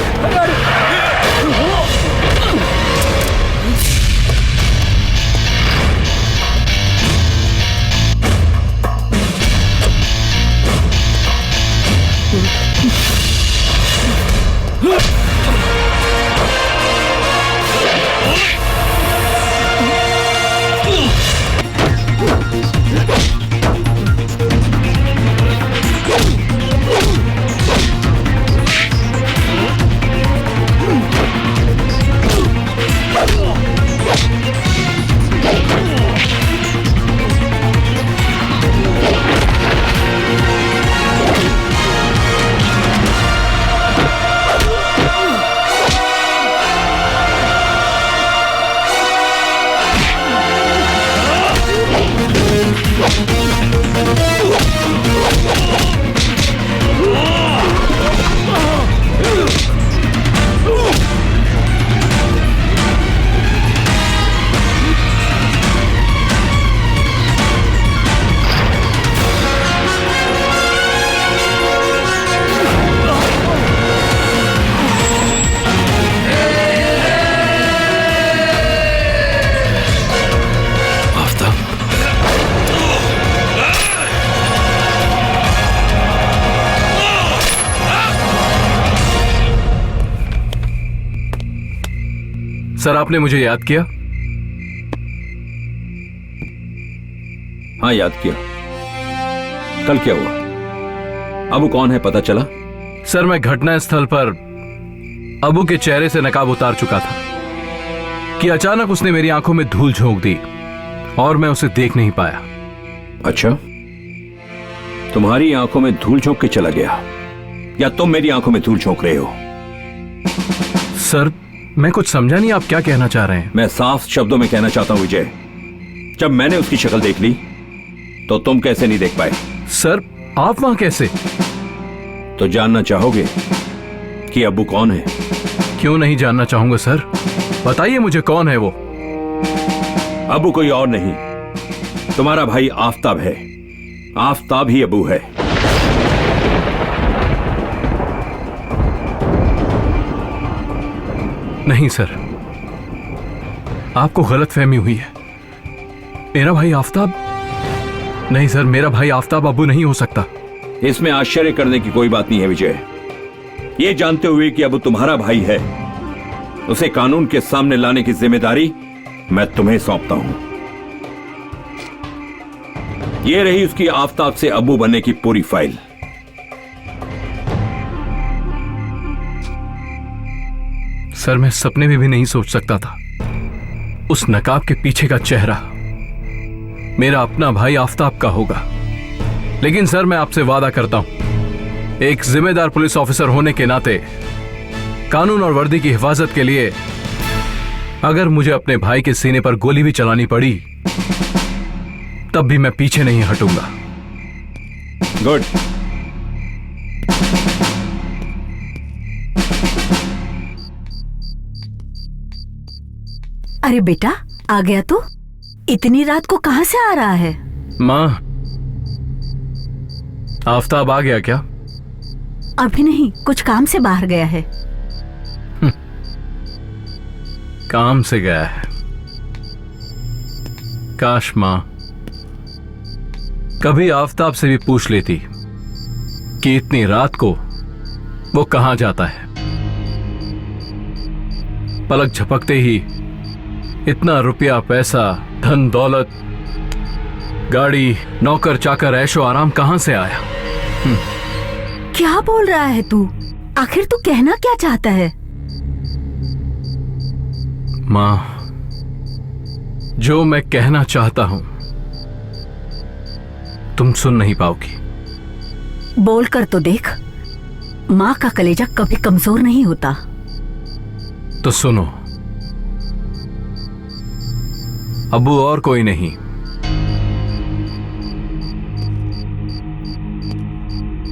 सर, आपने मुझे याद किया? हाँ, याद किया। कल क्या हुआ? अबू कौन है पता चला? सर, मैं घटना स्थल पर अबू के चेहरे से नकाब उतार चुका था कि अचानक उसने मेरी आंखों में धूल झोंक दी और मैं उसे देख नहीं पाया। अच्छा, तुम्हारी आंखों में धूल झोंक के चला गया या तुम मेरी आंखों में धूल झोंक रहे हो? सर, मैं कुछ समझा नहीं, आप क्या कहना चाह रहे हैं? मैं साफ शब्दों में कहना चाहता हूं विजय, जब मैंने उसकी शक्ल देख ली तो तुम कैसे नहीं देख पाए? सर, आप वहां कैसे? तो जानना चाहोगे कि अबू कौन है? क्यों नहीं जानना चाहूंगा सर, बताइए मुझे कौन है वो? अबू कोई और नहीं, तुम्हारा भाई आफ्ताब है। आफ्ताब ही अबू है। नहीं सर, आपको गलतफहमी हुई है। मेरा भाई आफ्ताब नहीं सर, मेरा भाई आफ्ताब अबू नहीं हो सकता। इसमें आश्चर्य करने की कोई बात नहीं है विजय। ये जानते हुए कि अबू तुम्हारा भाई है, उसे कानून के सामने लाने की जिम्मेदारी मैं तुम्हें सौंपता हूं। ये रही उसकी आफ्ताब से अबू बनने की पूरी फाइल। सर, मैं सपने में भी नहीं सोच सकता था उस नकाब के पीछे का चेहरा मेरा अपना भाई आफ्ताब का होगा। लेकिन सर, मैं आपसे वादा करता हूं, एक जिम्मेदार पुलिस ऑफिसर होने के नाते कानून और वर्दी की हिफाजत के लिए अगर मुझे अपने भाई के सीने पर गोली भी चलानी पड़ी तब भी मैं पीछे नहीं हटूंगा। गुड। अरे बेटा, आ गया तो? इतनी रात को कहां से आ रहा है? माँ, आफ्ताब आ गया क्या? अभी नहीं, कुछ काम से बाहर गया है। काम से गया है? काश माँ कभी आफ्ताब से भी पूछ लेती कि इतनी रात को वो कहां जाता है। पलक झपकते ही इतना रुपया, पैसा, धन दौलत, गाड़ी, नौकर चाकर, ऐशो आराम कहां से आया? क्या बोल रहा है तू? आखिर तू कहना क्या चाहता है? माँ, जो मैं कहना चाहता हूं तुम सुन नहीं पाओगी। बोल कर तो देख। माँ का कलेजा कभी कमजोर नहीं होता। तो सुनो, अब्बू और कोई नहीं,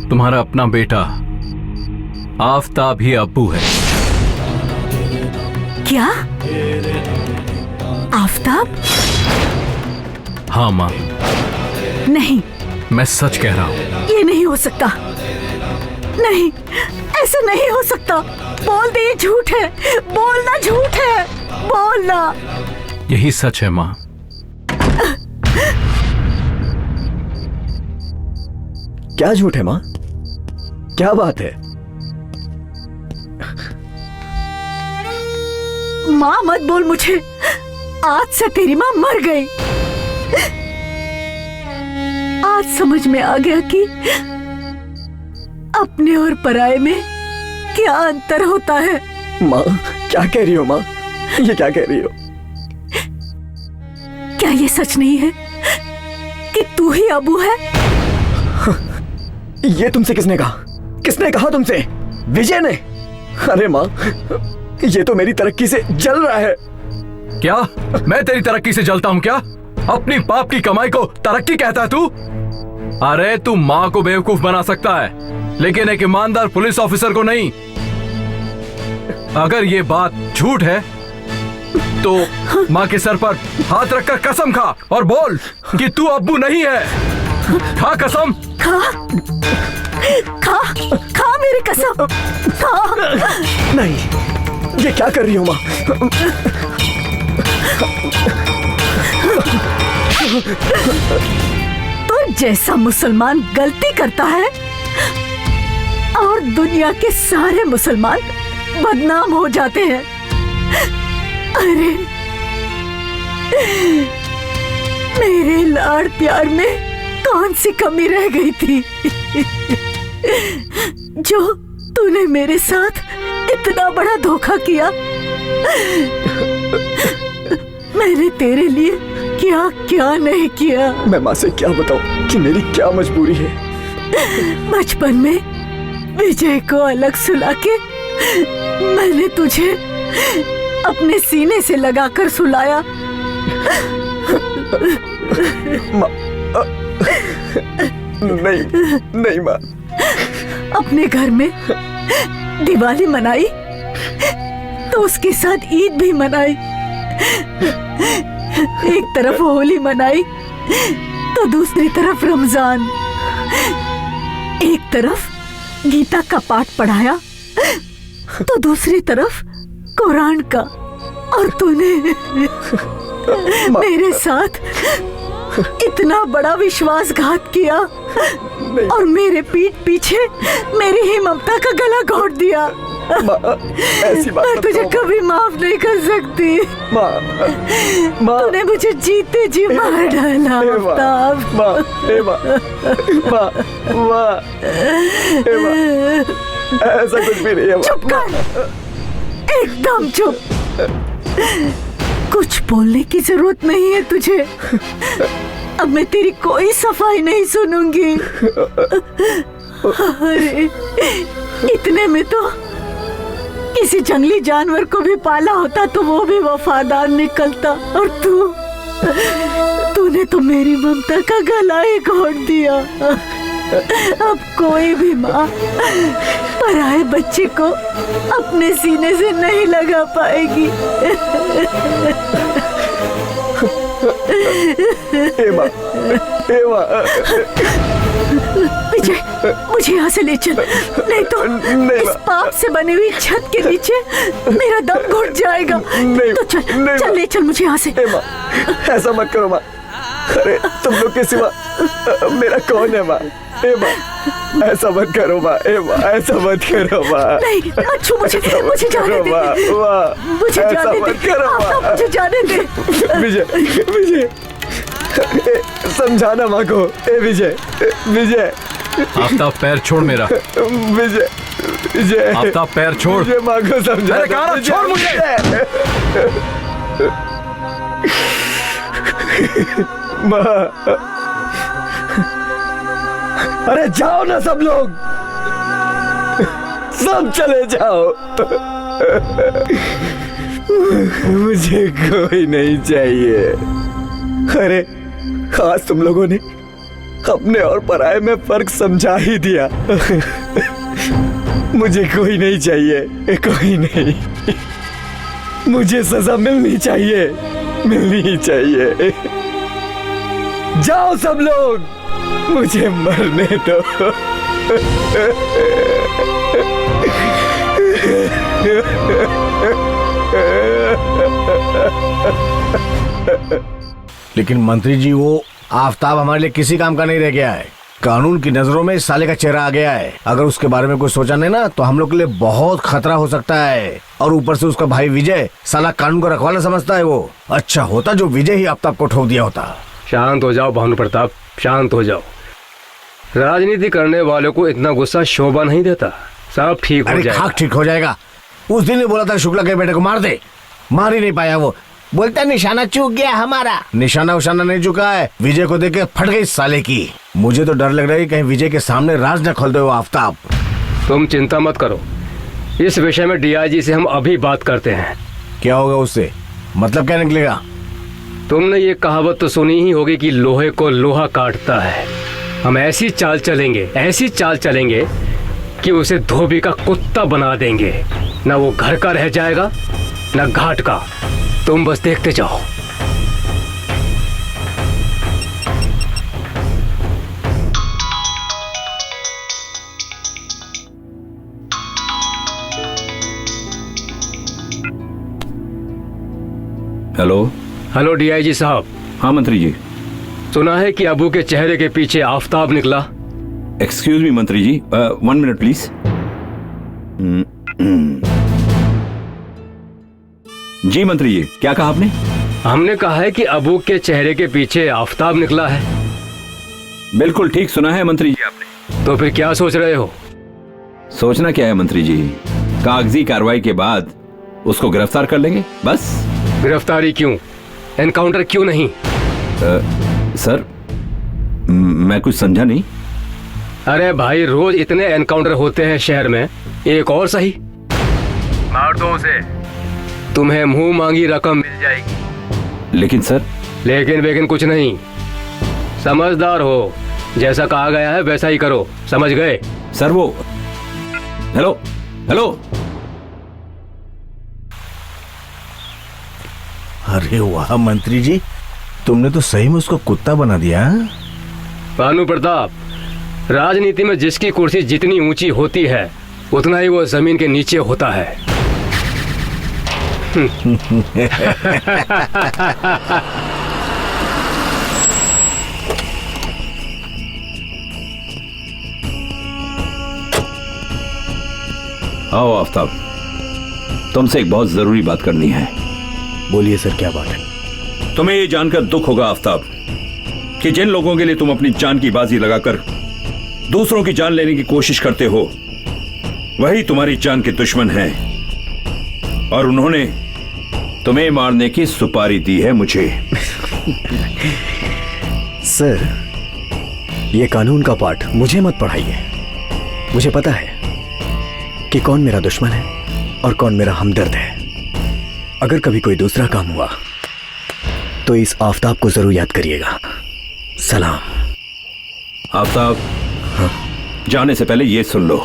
तुम्हारा अपना बेटा आफताब ही अब्बू है। क्या? आफताब? हाँ माँ, नहीं, मैं सच कह रहा हूं। ये नहीं हो सकता। नहीं, ऐसा नहीं हो सकता। बोल दे, ये झूठ है। बोलना झूठ है, बोलना। यही सच है माँ। क्या झूठ है माँ? क्या बात है? माँ मत बोल मुझे। आज से तेरी माँ मर गई। आज समझ में आ गया कि अपने और पराये में क्या अंतर होता है। माँ, क्या कह रही हो माँ? ये क्या कह रही हो? क्या ये सच नहीं है कि तू ही अबू है? ये तुमसे किसने कहा? किसने कहा तुमसे? विजय ने? अरे माँ, ये तो मेरी तरक्की से जल रहा है। क्या मैं तेरी तरक्की से जलता हूं क्या? अपनी बाप की कमाई को तरक्की कहता है तू? अरे तू माँ को बेवकूफ बना सकता है, लेकिन एक ईमानदार पुलिस ऑफिसर को नहीं। अगर ये बात झूठ है तो माँ के सर पर हाथ रखकर कसम खा और बोल कि तू अब्बू नहीं है। खा कसम। खा खा खा मेरी कसम। खा। नहीं, ये क्या कर रही हो माँ? तो जैसा मुसलमान गलती करता है और दुनिया के सारे मुसलमान बदनाम हो जाते हैं। अरे मेरे लाड़ प्यार में कौन सी कमी रह गई थी जो तूने मेरे साथ इतना बड़ा धोखा किया? मैंने तेरे लिए क्या क्या नहीं किया। मैं माँ से क्या बताऊं कि मेरी क्या मजबूरी है। बचपन में विजय को अलग सुला के मैंने तुझे अपने सीने से लगाकर सुलाया। माँ, नहीं नहीं माँ। अपने घर में दिवाली मनाई तो उसके साथ ईद भी मनाई। एक तरफ होली मनाई तो दूसरी तरफ रमजान। एक तरफ गीता का पाठ पढ़ाया तो दूसरी तरफ कुरान का। और तूने मेरे साथ इतना बड़ा विश्वासघात किया और मेरे पीठ पीछे मेरी ही ममता का गला घोट दिया। ऐसी बात मैं तुझे कभी माफ नहीं कर सकती। माँ, तूने मुझे जीते जी मार डाला। आफताब। ऐसा कुछ भी नहीं है। चुप कर, एकदम चुप। कुछ बोलने की जरूरत नहीं है तुझे। अब मैं तेरी कोई सफाई नहीं सुनूंगी। अरे इतने में तो किसी जंगली जानवर को भी पाला होता तो वो भी वफादार निकलता। और तूने तो मेरी ममता का गला ही घोट दिया। अब कोई भी माँ पराए बच्चे को अपने सीने से नहीं लगा पाएगी। विजय, मुझे यहाँ से ले चल, नहीं तो इस पाप से बनी हुई छत के नीचे मेरा दम घुट जाएगा। तो चल ले चल मुझे यहाँ से। ऐसा मत करो माँ। अरे तुम लोग के सिवा मेरा कौन है माँ? ए माँ, ऐसा मत करो माँ। ए माँ, ऐसा मत करो माँ। नहीं, मत छू मुझे जाने दे। मुझे जाने दे। आफ्ताब, मुझे जाने दे। विजय, समझाना माँ को। ए विजय। आफ्ताब पैर छोड़ मेरा। विजय। आफ्ताब पैर छोड़। मुझे माँ को समझा। मैंने कहा ना छोड़ मुझे। माँ, अरे जाओ ना सब लोग, सब चले जाओ। मुझे कोई नहीं चाहिए। अरे खास तुम लोगों ने अपने और पराये में फर्क समझा ही दिया। मुझे कोई नहीं चाहिए, कोई नहीं। मुझे सजा मिलनी चाहिए। जाओ सब लोग, मुझे मरने दो। लेकिन मंत्री जी, वो आफ्ताब हमारे लिए किसी काम का नहीं रह गया है। कानून की नजरों में इस साले का चेहरा आ गया है। अगर उसके बारे में कुछ सोचा नहीं ना तो हम लोग के लिए बहुत खतरा हो सकता है। और ऊपर से उसका भाई विजय साला कानून का रखवाला समझता है। वो अच्छा होता जो विजय ही आफ्ताब को ठोक दिया होता। शांत हो जाओ भानु प्रताप, शांत हो जाओ। राजनीति करने वालों को इतना गुस्सा शोभा नहीं देता। सब ठीक हो जाएगा। ठीक हो जाएगा। उस दिन ही बोला था शुक्ला के बेटे को मार दे, मार ही नहीं पाया। वो बोलता निशाना चूक गया हमारा। निशाना उशाना नहीं चुका है। विजय को देख के फट गई साले की। मुझे तो डर लग रहा है कहीं विजय के सामने राज न खोल दे वो आफ्ताब। तुम चिंता मत करो, इस विषय में डीआईजी से हम अभी बात करते हैं। क्या होगा उससे? मतलब क्या निकलेगा? तुमने ये कहावत तो सुनी ही होगी कि लोहे को लोहा काटता है। हम ऐसी चाल चलेंगे कि उसे धोबी का कुत्ता बना देंगे। न वो घर का रह जाएगा न घाट का। तुम बस देखते जाओ। हेलो डीआईजी साहब। हाँ मंत्री जी। सुना है कि अबू के चेहरे के पीछे आफ्ताब निकला। एक्सक्यूज मी मंत्री जी, 1 मिनट प्लीज। जी मंत्री जी, क्या कहा आपने? हमने कहा है कि अबू के चेहरे के पीछे आफ्ताब निकला है। बिल्कुल ठीक सुना है मंत्री जी आपने। तो फिर क्या सोच रहे हो? सोचना क्या है मंत्री जी, कागजी कार्रवाई के बाद उसको गिरफ्तार कर लेंगे बस। गिरफ्तारी क्यों? एनकाउंटर क्यों नहीं? सर मैं कुछ समझा नहीं। अरे भाई, रोज इतने एनकाउंटर होते हैं शहर में, एक और सही। मार दो उसे, तुम्हें मुंह मांगी रकम मिल जाएगी। लेकिन सर। लेकिन कुछ नहीं। समझदार हो, जैसा कहा गया है वैसा ही करो, समझ गए? सर वो हेलो। अरे वाह मंत्री जी, तुमने तो सही में उसको कुत्ता बना दिया। भानु प्रताप, राजनीति में जिसकी कुर्सी जितनी ऊंची होती है उतना ही वो जमीन के नीचे होता है। आओ आफ्ताब, तुमसे एक बहुत जरूरी बात करनी है। बोलिए सर, क्या बात है? तुम्हें ये जानकर दुख होगा आफ्ताब कि जिन लोगों के लिए तुम अपनी जान की बाजी लगाकर दूसरों की जान लेने की कोशिश करते हो वही तुम्हारी जान के दुश्मन हैं, और उन्होंने तुम्हें मारने की सुपारी दी है मुझे। सर, ये कानून का पाठ मुझे मत पढ़ाइए। मुझे पता है कि कौन मेरा दुश्मन है और कौन मेरा हमदर्द है। अगर कभी कोई दूसरा काम हुआ तो इस आफ्ताब को जरूर याद करिएगा। सलाम। आफ्ताब, हाँ? जाने से पहले ये सुन लो।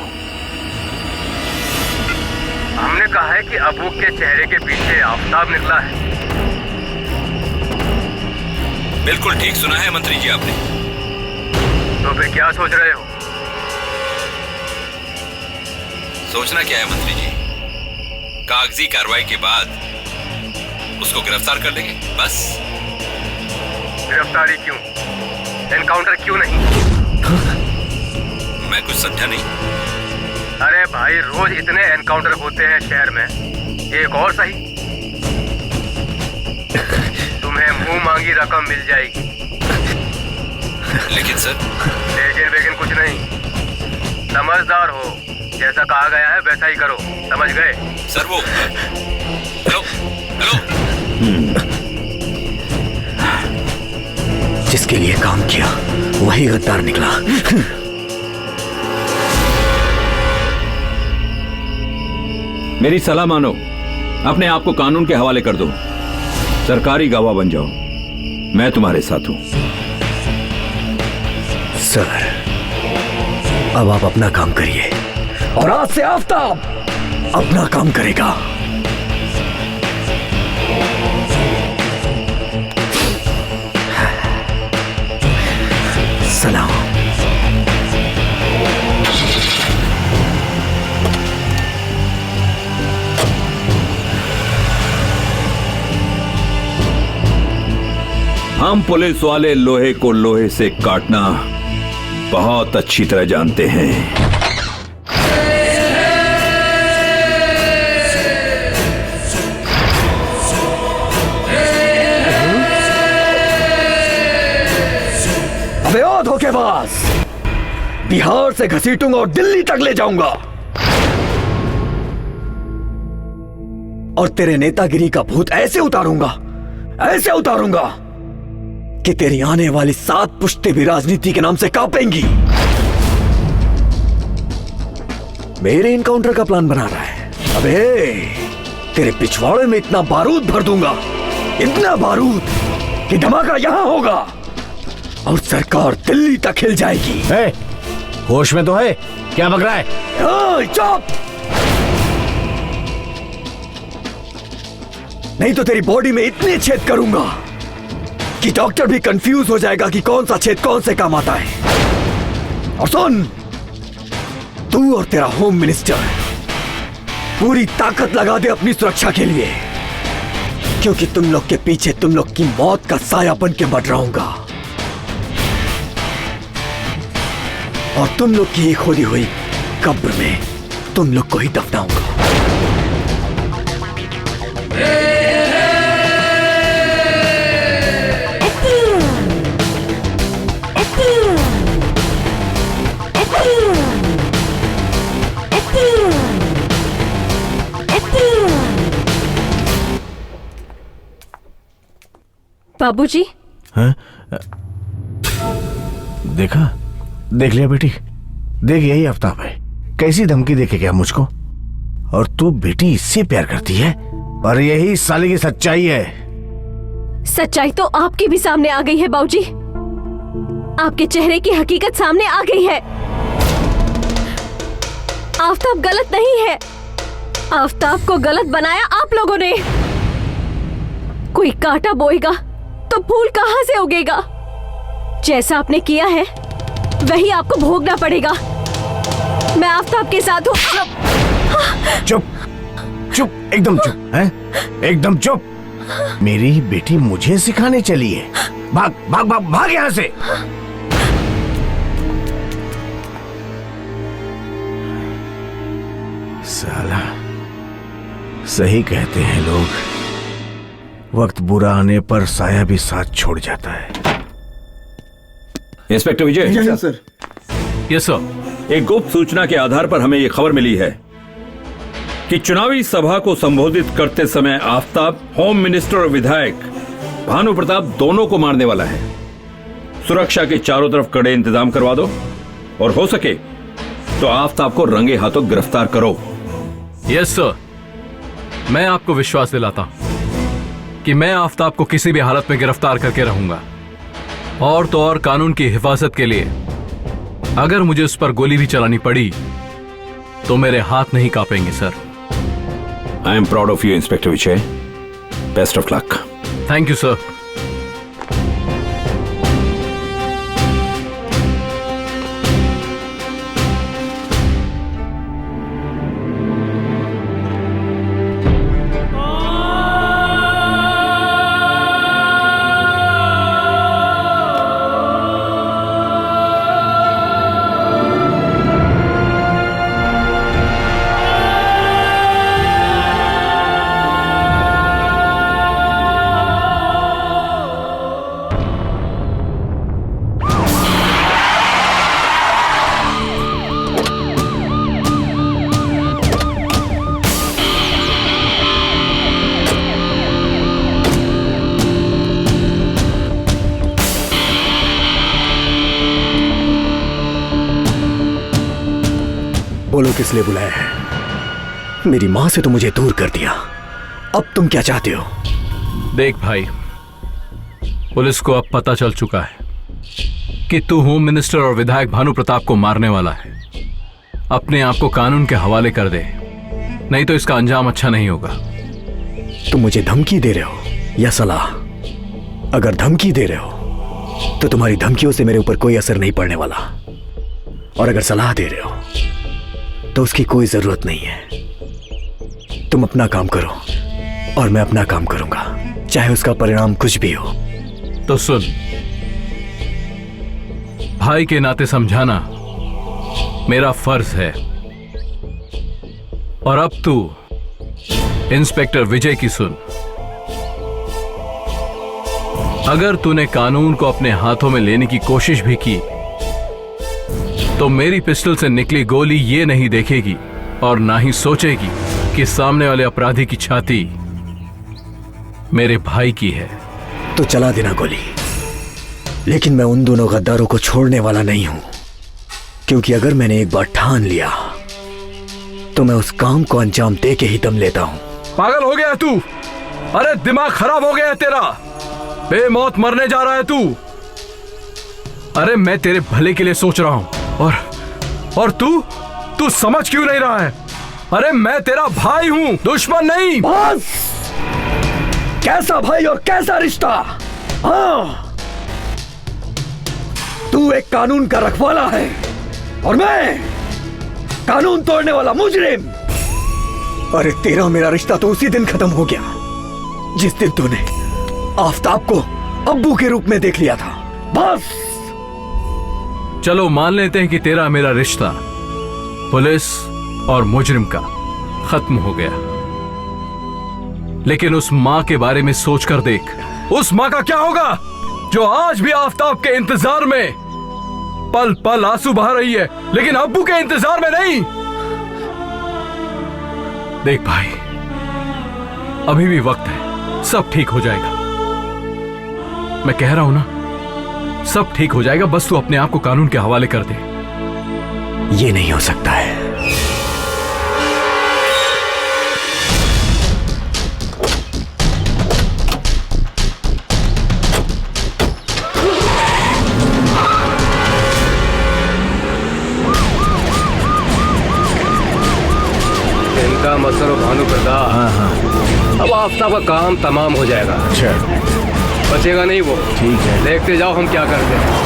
हमने कहा है कि अबू के चेहरे के पीछे आफ्ताब निकला है। बिल्कुल ठीक सुना है मंत्री जी आपने। तो फिर क्या सोच रहे हो? सोचना क्या है मंत्री जी, कागजी कार्रवाई के बाद उसको गिरफ्तार कर लेंगे बस। गिरफ्तारी क्यों? एनकाउंटर क्यों नहीं? मैं कुछ समझा नहीं। अरे भाई, रोज इतने एनकाउंटर होते हैं शहर में, एक और सही। तुम्हें मुंह मांगी रकम मिल जाएगी। लेकिन सर। लेकिन कुछ नहीं, समझदार हो, जैसा कहा गया है वैसा ही करो, समझ गए? सर वो हेलो जिसके लिए काम किया वही गद्दार निकला। मेरी सलाह मानो, अपने आप को कानून के हवाले कर दो, सरकारी गवाह बन जाओ। मैं तुम्हारे साथ हूं। सर, अब आप अपना काम करिए और आज से आफताब अपना काम करेगा। सलाम। हम पुलिस वाले लोहे को लोहे से काटना बहुत अच्छी तरह जानते हैं। अबे ओ धोखेबाज, बिहार से घसीटूंगा और दिल्ली तक ले जाऊंगा और तेरे नेतागिरी का भूत ऐसे उतारूंगा कि तेरी आने वाली 7 पुश्तें भी राजनीति के नाम से कांपेंगी। मेरे इनकाउंटर का प्लान बना रहा है। अबे तेरे पिछवाड़े में इतना बारूद भर दूंगा, इतना बारूद कि धमाका यहां होगा और सरकार दिल्ली तक हिल जाएगी। होश में तो है? क्या बक रहा है? चुप! नहीं तो तेरी बॉडी में इतने छेद करूंगा कि डॉक्टर भी कंफ्यूज हो जाएगा कि कौन सा छेद कौन से काम आता है। और सुन, तू और तेरा होम मिनिस्टर पूरी ताकत लगा दे अपनी सुरक्षा के लिए, क्योंकि तुम लोग के पीछे तुम लोग की मौत का साया बन के मंडराऊंगा और तुम लोग की खोदी हुई कब्र में तुम लोग को ही दफनाऊंगा। बाबूजी। हाँ? देखा? देख लिया बेटी, देख यही आफ्ताब है, कैसी धमकी देके गया मुझको। और तू बेटी इससे प्यार करती है, और यही साले की सच्चाई है। सच्चाई तो आपके भी सामने आ गई है बाबूजी, आपके चेहरे की हकीकत सामने आ गई है। आफ्ताब गलत नहीं है, आफ्ताब को गलत बनाया आप लोगों ने। कोई कांटा बोएगा तो फूल कहां से उगेगा? जैसा आपने किया है वही आपको भोगना पड़ेगा। मैं आफ्ताब के साथ हूं। चुप चुप, एकदम चुप है, एकदम चुप। मेरी बेटी मुझे सिखाने चली है। भाग भाग भाग भाग यहां से। साला, सही कहते हैं लोग, वक्त बुरा आने पर साया भी साथ छोड़ जाता है। इंस्पेक्टर विजय। सर। Yes sir. एक गुप्त सूचना के आधार पर हमें यह खबर मिली है कि चुनावी सभा को संबोधित करते समय आफ्ताब होम मिनिस्टर और विधायक भानु प्रताप दोनों को मारने वाला है। सुरक्षा के चारों तरफ कड़े इंतजाम करवा दो और हो सके तो आफ्ताब को रंगे हाथों गिरफ्तार करो। यस सर, मैं आपको विश्वास दिलाता हूं कि मैं आफ्ताब को किसी भी हालत में गिरफ्तार करके रहूंगा। और तो और कानून की हिफाजत के लिए अगर मुझे उस पर गोली भी चलानी पड़ी तो मेरे हाथ नहीं कांपेंगे sir. I am proud of you inspector Vijay. Best of luck. Thank you sir. बोलो किस लिए बुलाया है। मेरी माँ से तो मुझे दूर कर दिया, अब तुम क्या चाहते हो? देख भाई, पुलिस को अब पता चल चुका है कि तू होम मिनिस्टर और विधायक भानु प्रताप को मारने वाला है। अपने आप को कानून के हवाले कर दे, नहीं तो इसका अंजाम अच्छा नहीं होगा। तुम मुझे धमकी दे रहे हो या सलाह? अगर धमकी दे रहे हो तो तुम्हारी धमकियों से मेरे ऊपर कोई असर नहीं पड़ने वाला, और अगर सलाह दे रहे हो तो उसकी कोई जरूरत नहीं है। तुम अपना काम करो और मैं अपना काम करूंगा, चाहे उसका परिणाम कुछ भी हो। तो सुन, भाई के नाते समझाना मेरा फर्ज है, और अब तू इंस्पेक्टर विजय की सुन। अगर तूने कानून को अपने हाथों में लेने की कोशिश भी की तो मेरी पिस्टल से निकली गोली ये नहीं देखेगी और ना ही सोचेगी कि सामने वाले अपराधी की छाती मेरे भाई की है। तो चला देना गोली, लेकिन मैं उन दोनों गद्दारों को छोड़ने वाला नहीं हूं, क्योंकि अगर मैंने एक बार ठान लिया तो मैं उस काम को अंजाम दे के ही दम लेता हूं। पागल हो गया तू? अरे दिमाग खराब हो गया है तेरा, बेमौत मरने जा रहा है तू। अरे मैं तेरे भले के लिए सोच रहा हूं, और तू समझ क्यों नहीं रहा है? अरे मैं तेरा भाई हूं, दुश्मन नहीं। बस, कैसा भाई और कैसा रिश्ता? हाँ, तू एक कानून का रखवाला है और मैं कानून तोड़ने वाला मुजरिम। अरे तेरा मेरा रिश्ता तो उसी दिन खत्म हो गया जिस दिन तूने आफताब को अब्बू के रूप में देख लिया था। बस, चलो मान लेते हैं कि तेरा मेरा रिश्ता पुलिस और मुजरिम का खत्म हो गया, लेकिन उस मां के बारे में सोच कर देख। उस मां का क्या होगा जो आज भी आफताब के इंतजार में पल पल आंसू बहा रही है, लेकिन अब्बू के इंतजार में नहीं। देख भाई, अभी भी वक्त है, सब ठीक हो जाएगा। मैं कह रहा हूं ना, सब ठीक हो जाएगा, बस तू अपने आप को कानून के हवाले कर दे। ये नहीं हो सकता है। इनका मसलो भानु प्रताप। हाँ। अब आफताब का काम तमाम हो जाएगा। अच्छा, बचेगा नहीं वो। ठीक है, देखते जाओ हम क्या करते हैं।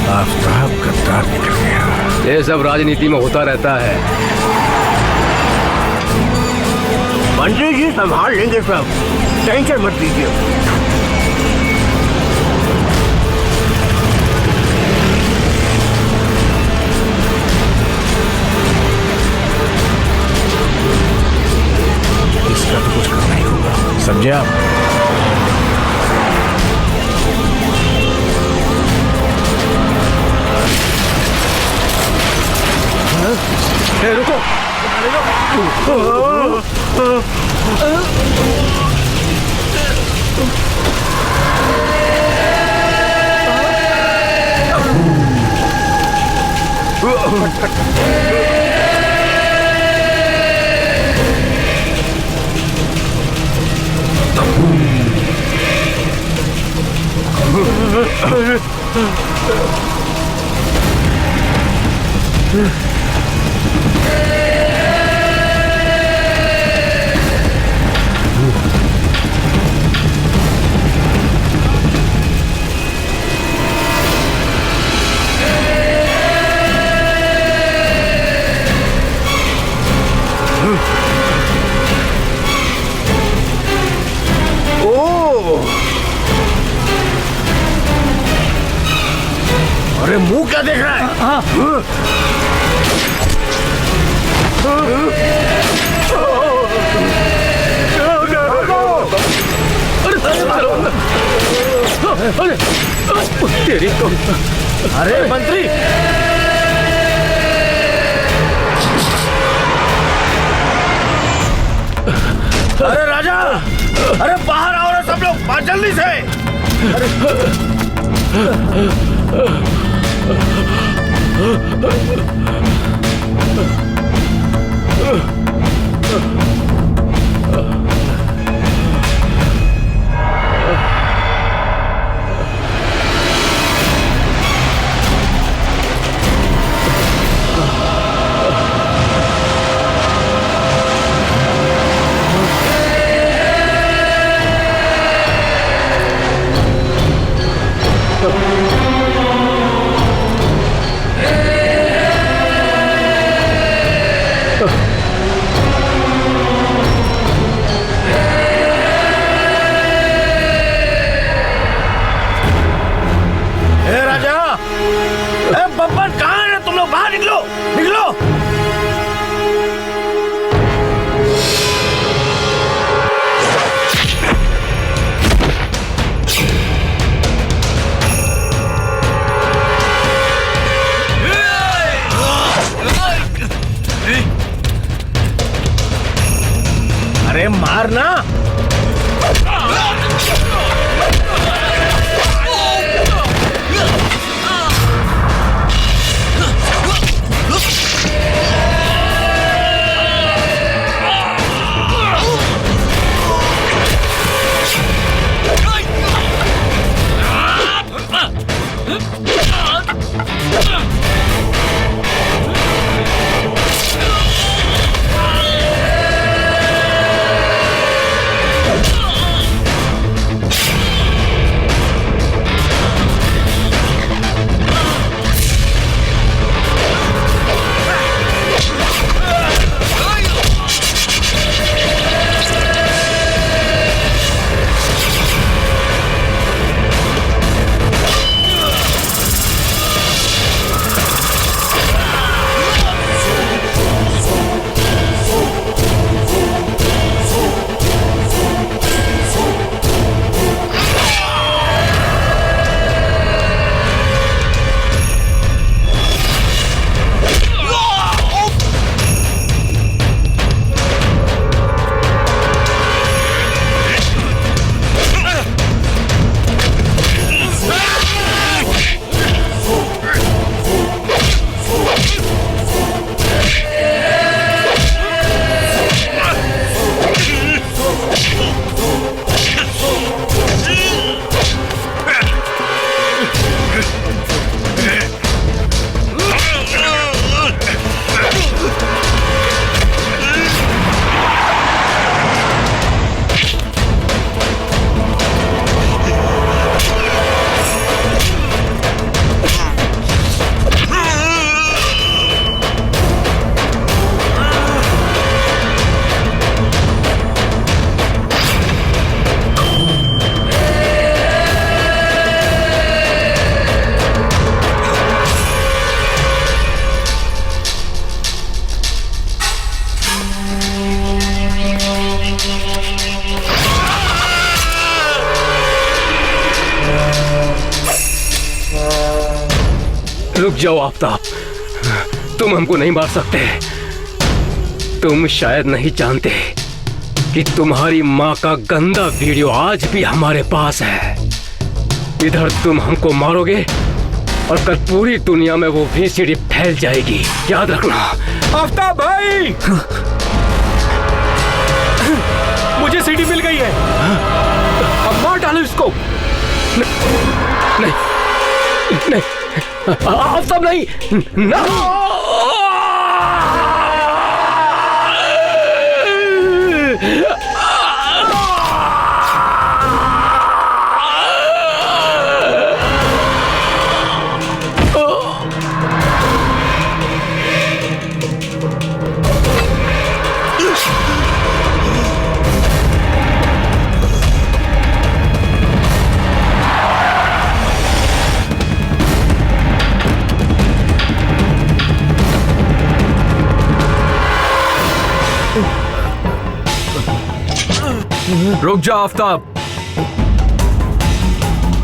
आफताब गद्दार निकल गया। ये सब राजनीति में होता रहता है। मंत्री जी संभाल लेंगे सब, टेंशन मत लीजिए। इसका तो कुछ करना ही होगा, समझे आप? रुको, अरे मुंह क्या देख रहा है? तेरी तो। अरे मंत्री, अरे राजा, अरे बाहर आओ ना सब लोग, बाहर जल्दी से। अरे मारना। रुक जाओ आफ्ताब, तुम हमको नहीं मार सकते। तुम शायद नहीं जानते कि तुम्हारी माँ का गंदा वीडियो आज भी हमारे पास है। इधर तुम हमको मारोगे और कल पूरी दुनिया में वो VCD फैल जाएगी, याद रखना। आफ्ताब भाई, मुझे सीडी मिल गई है। अब मार डालो इसको। नहीं नहीं आफ्ताब नहीं, रुक जा आफ्ताब,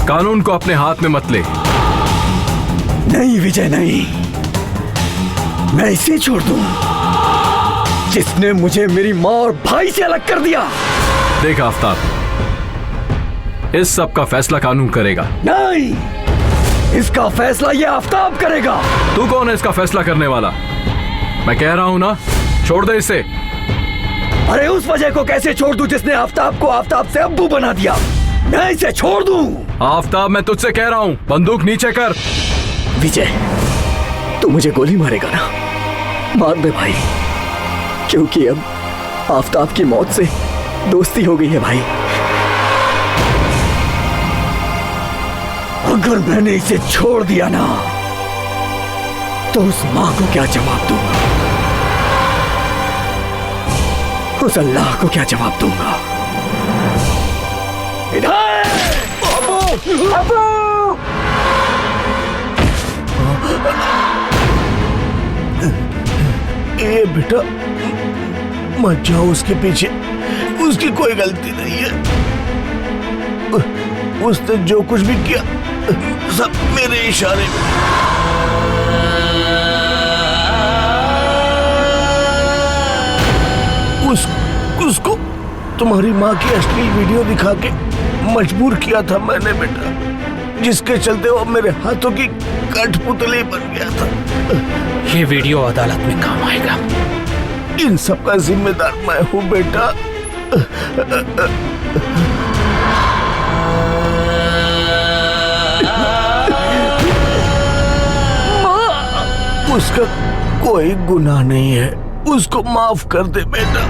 कानून को अपने हाथ में मत ले। नहीं विजय नहीं, मैं इसे छोड़ दूं। जिसने मुझे मेरी माँ और भाई से अलग कर दिया। देख आफ्ताब, इस सब का फैसला कानून करेगा। नहीं, इसका फैसला ये आफ्ताब करेगा। तू कौन है इसका फैसला करने वाला? मैं कह रहा हूं ना, छोड़ दे इसे। अरे उस वजह को कैसे छोड़ दूं जिसने आफ्ताब को आफ्ताब से अब्बू बना दिया? मैं इसे छोड़ दूं? आफ्ताब, मैं तुझसे कह रहा हूं, बंदूक नीचे कर। विजय, तू मुझे गोली मारेगा ना? मार दे भाई, क्योंकि अब आफ्ताब की मौत से दोस्ती हो गई है भाई। अगर मैंने इसे छोड़ दिया ना, तो उस मां को क्या जवाब दूंगा? उस अल्लाह को क्या जवाब दूंगा? इधर अबू, अबू! ए बेटा, मत जाओ उसके पीछे, उसकी कोई गलती नहीं है। उसने जो कुछ भी किया सब मेरे इशारे में। उसको तुम्हारी माँ की अश्लील वीडियो दिखा के मजबूर किया था मैंने बेटा, जिसके चलते वो मेरे हाथों की कठपुतली बन गया था। ये वीडियो अदालत में काम आएगा। इन सब का जिम्मेदार मैं हूँ बेटा। उसका कोई गुनाह नहीं है, उसको माफ कर दे बेटा।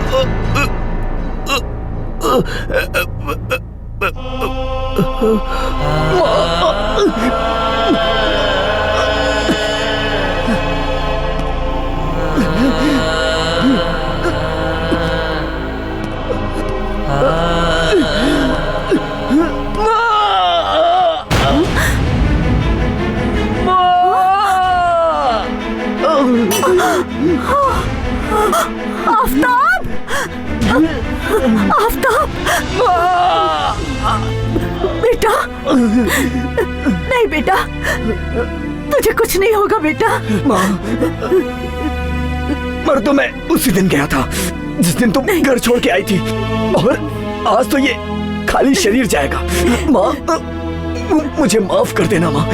आफ्ताब! आफ्ताब! बेटा, नहीं बेटा, तुझे कुछ नहीं होगा बेटा। माँ, मर तो मैं उसी दिन गया था जिस दिन तुम घर छोड़ के आई थी, और आज तो ये खाली शरीर जाएगा। माँ, मुझे माफ कर देना माँ,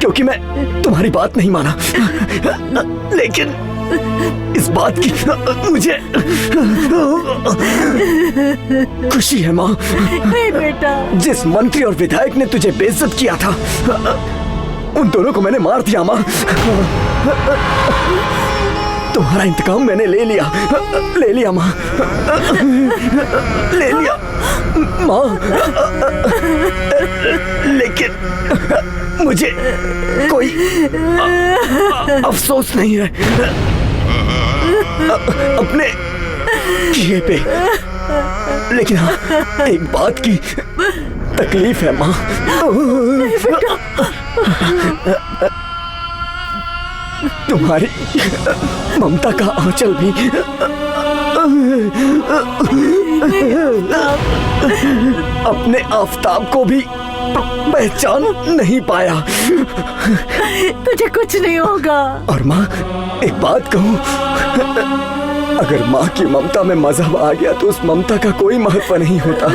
क्योंकि मैं तुम्हारी बात नहीं माना, लेकिन इस बात की मुझे खुशी है माँ। नहीं बेटा, जिस मंत्री और विधायक ने तुझे बेइज्जत किया था, उन दोनों को मैंने मार दिया माँ। तुम्हारा इंतकाम मैंने ले लिया माँ, ले लिया माँ। लेकिन मुझे कोई अफसोस नहीं है अपने किए पे, लेकिन हाँ, एक बात की तकलीफ है माँ। तुम्हारी ममता का आंचल भी अपने आफ्ताब को भी पहचान नहीं पाया। तुझे कुछ नहीं होगा। और माँ, एक बात कहूँ, अगर माँ की ममता में मजहब आ गया तो उस ममता का कोई महत्व नहीं होता।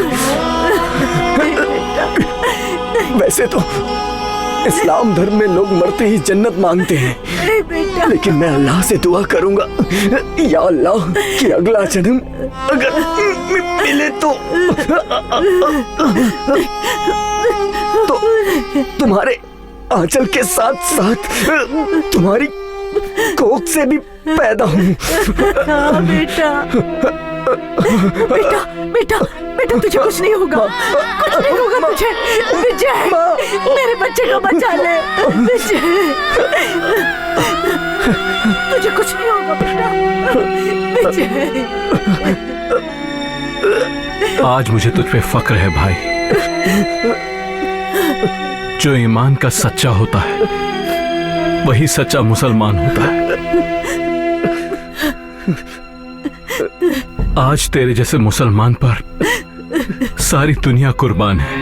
वैसे तो इस्लाम धर्म में लोग मरते ही जन्नत मांगते हैं, लेकिन मैं अल्लाह से दुआ करूंगा, या अल्लाह कि अगला जन्म अगर मिले तो तुम्हारे आंचल के साथ साथ तुम्हारी कोख से भी पैदा हूँ। बेटा, बेटा, बेटा, बेटा, तुझे कुछ नहीं होगा, कुछ नहीं होगा तुझे। विजय, मेरे बच्चे को बचा ले। विजय, तुझे कुछ नहीं होगा बेटा। विजय, आज मुझे तुझ पे फक्र है भाई। जो ईमान का सच्चा होता है वही सच्चा मुसलमान होता है। आज तेरे जैसे मुसलमान पर सारी दुनिया कुर्बान है।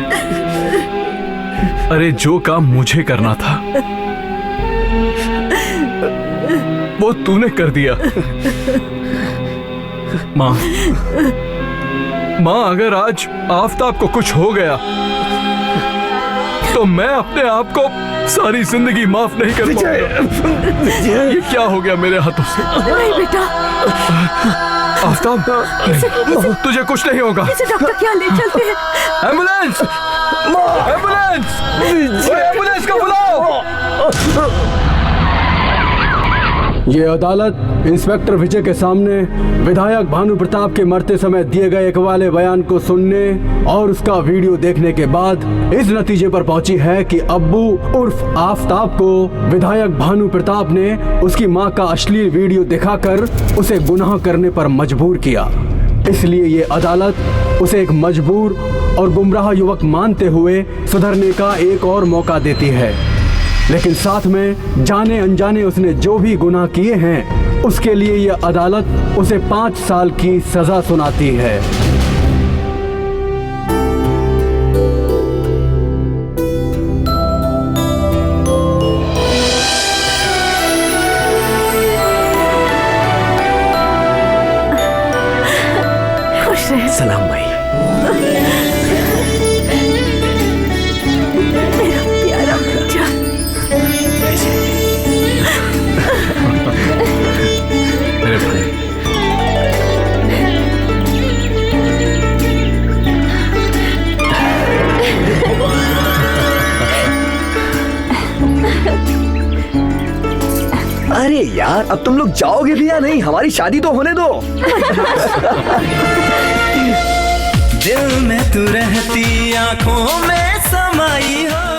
अरे जो काम मुझे करना था वो तूने कर दिया। माँ, माँ अगर आज आफताब को कुछ हो गया तो मैं अपने आप को सारी जिंदगी माफ नहीं कर पाऊंगा। ये क्या हो गया मेरे हाथों से? नहीं बेटा, आफताब तुझे कुछ नहीं होगा। इसे डॉक्टर क्या ले चलते हैं? एम्बुलेंस! एम्बुलेंस! एम्बुलेंस को बुलाओ! ये अदालत इंस्पेक्टर विजय के सामने विधायक भानु प्रताप के मरते समय दिए गए एक वाले बयान को सुनने और उसका वीडियो देखने के बाद इस नतीजे पर पहुंची है कि अब्बू उर्फ आफताब को विधायक भानु प्रताप ने उसकी मां का अश्लील वीडियो दिखाकर उसे गुनाह करने पर मजबूर किया। इसलिए ये अदालत उसे एक मजबूर और गुमराह युवक मानते हुए सुधरने का एक और मौका देती है, लेकिन साथ में जाने अनजाने उसने जो भी गुनाह किए हैं उसके लिए यह अदालत उसे 5 साल की सजा सुनाती है। खुश रहे। सलाम भाई। मेरा प्यारा बच्चा। मेरे भाई, अरे यार, अब तुम लोग जाओगे भी या नहीं? हमारी शादी तो होने दो। दिल में तू रहती, आंखों में समाई हो।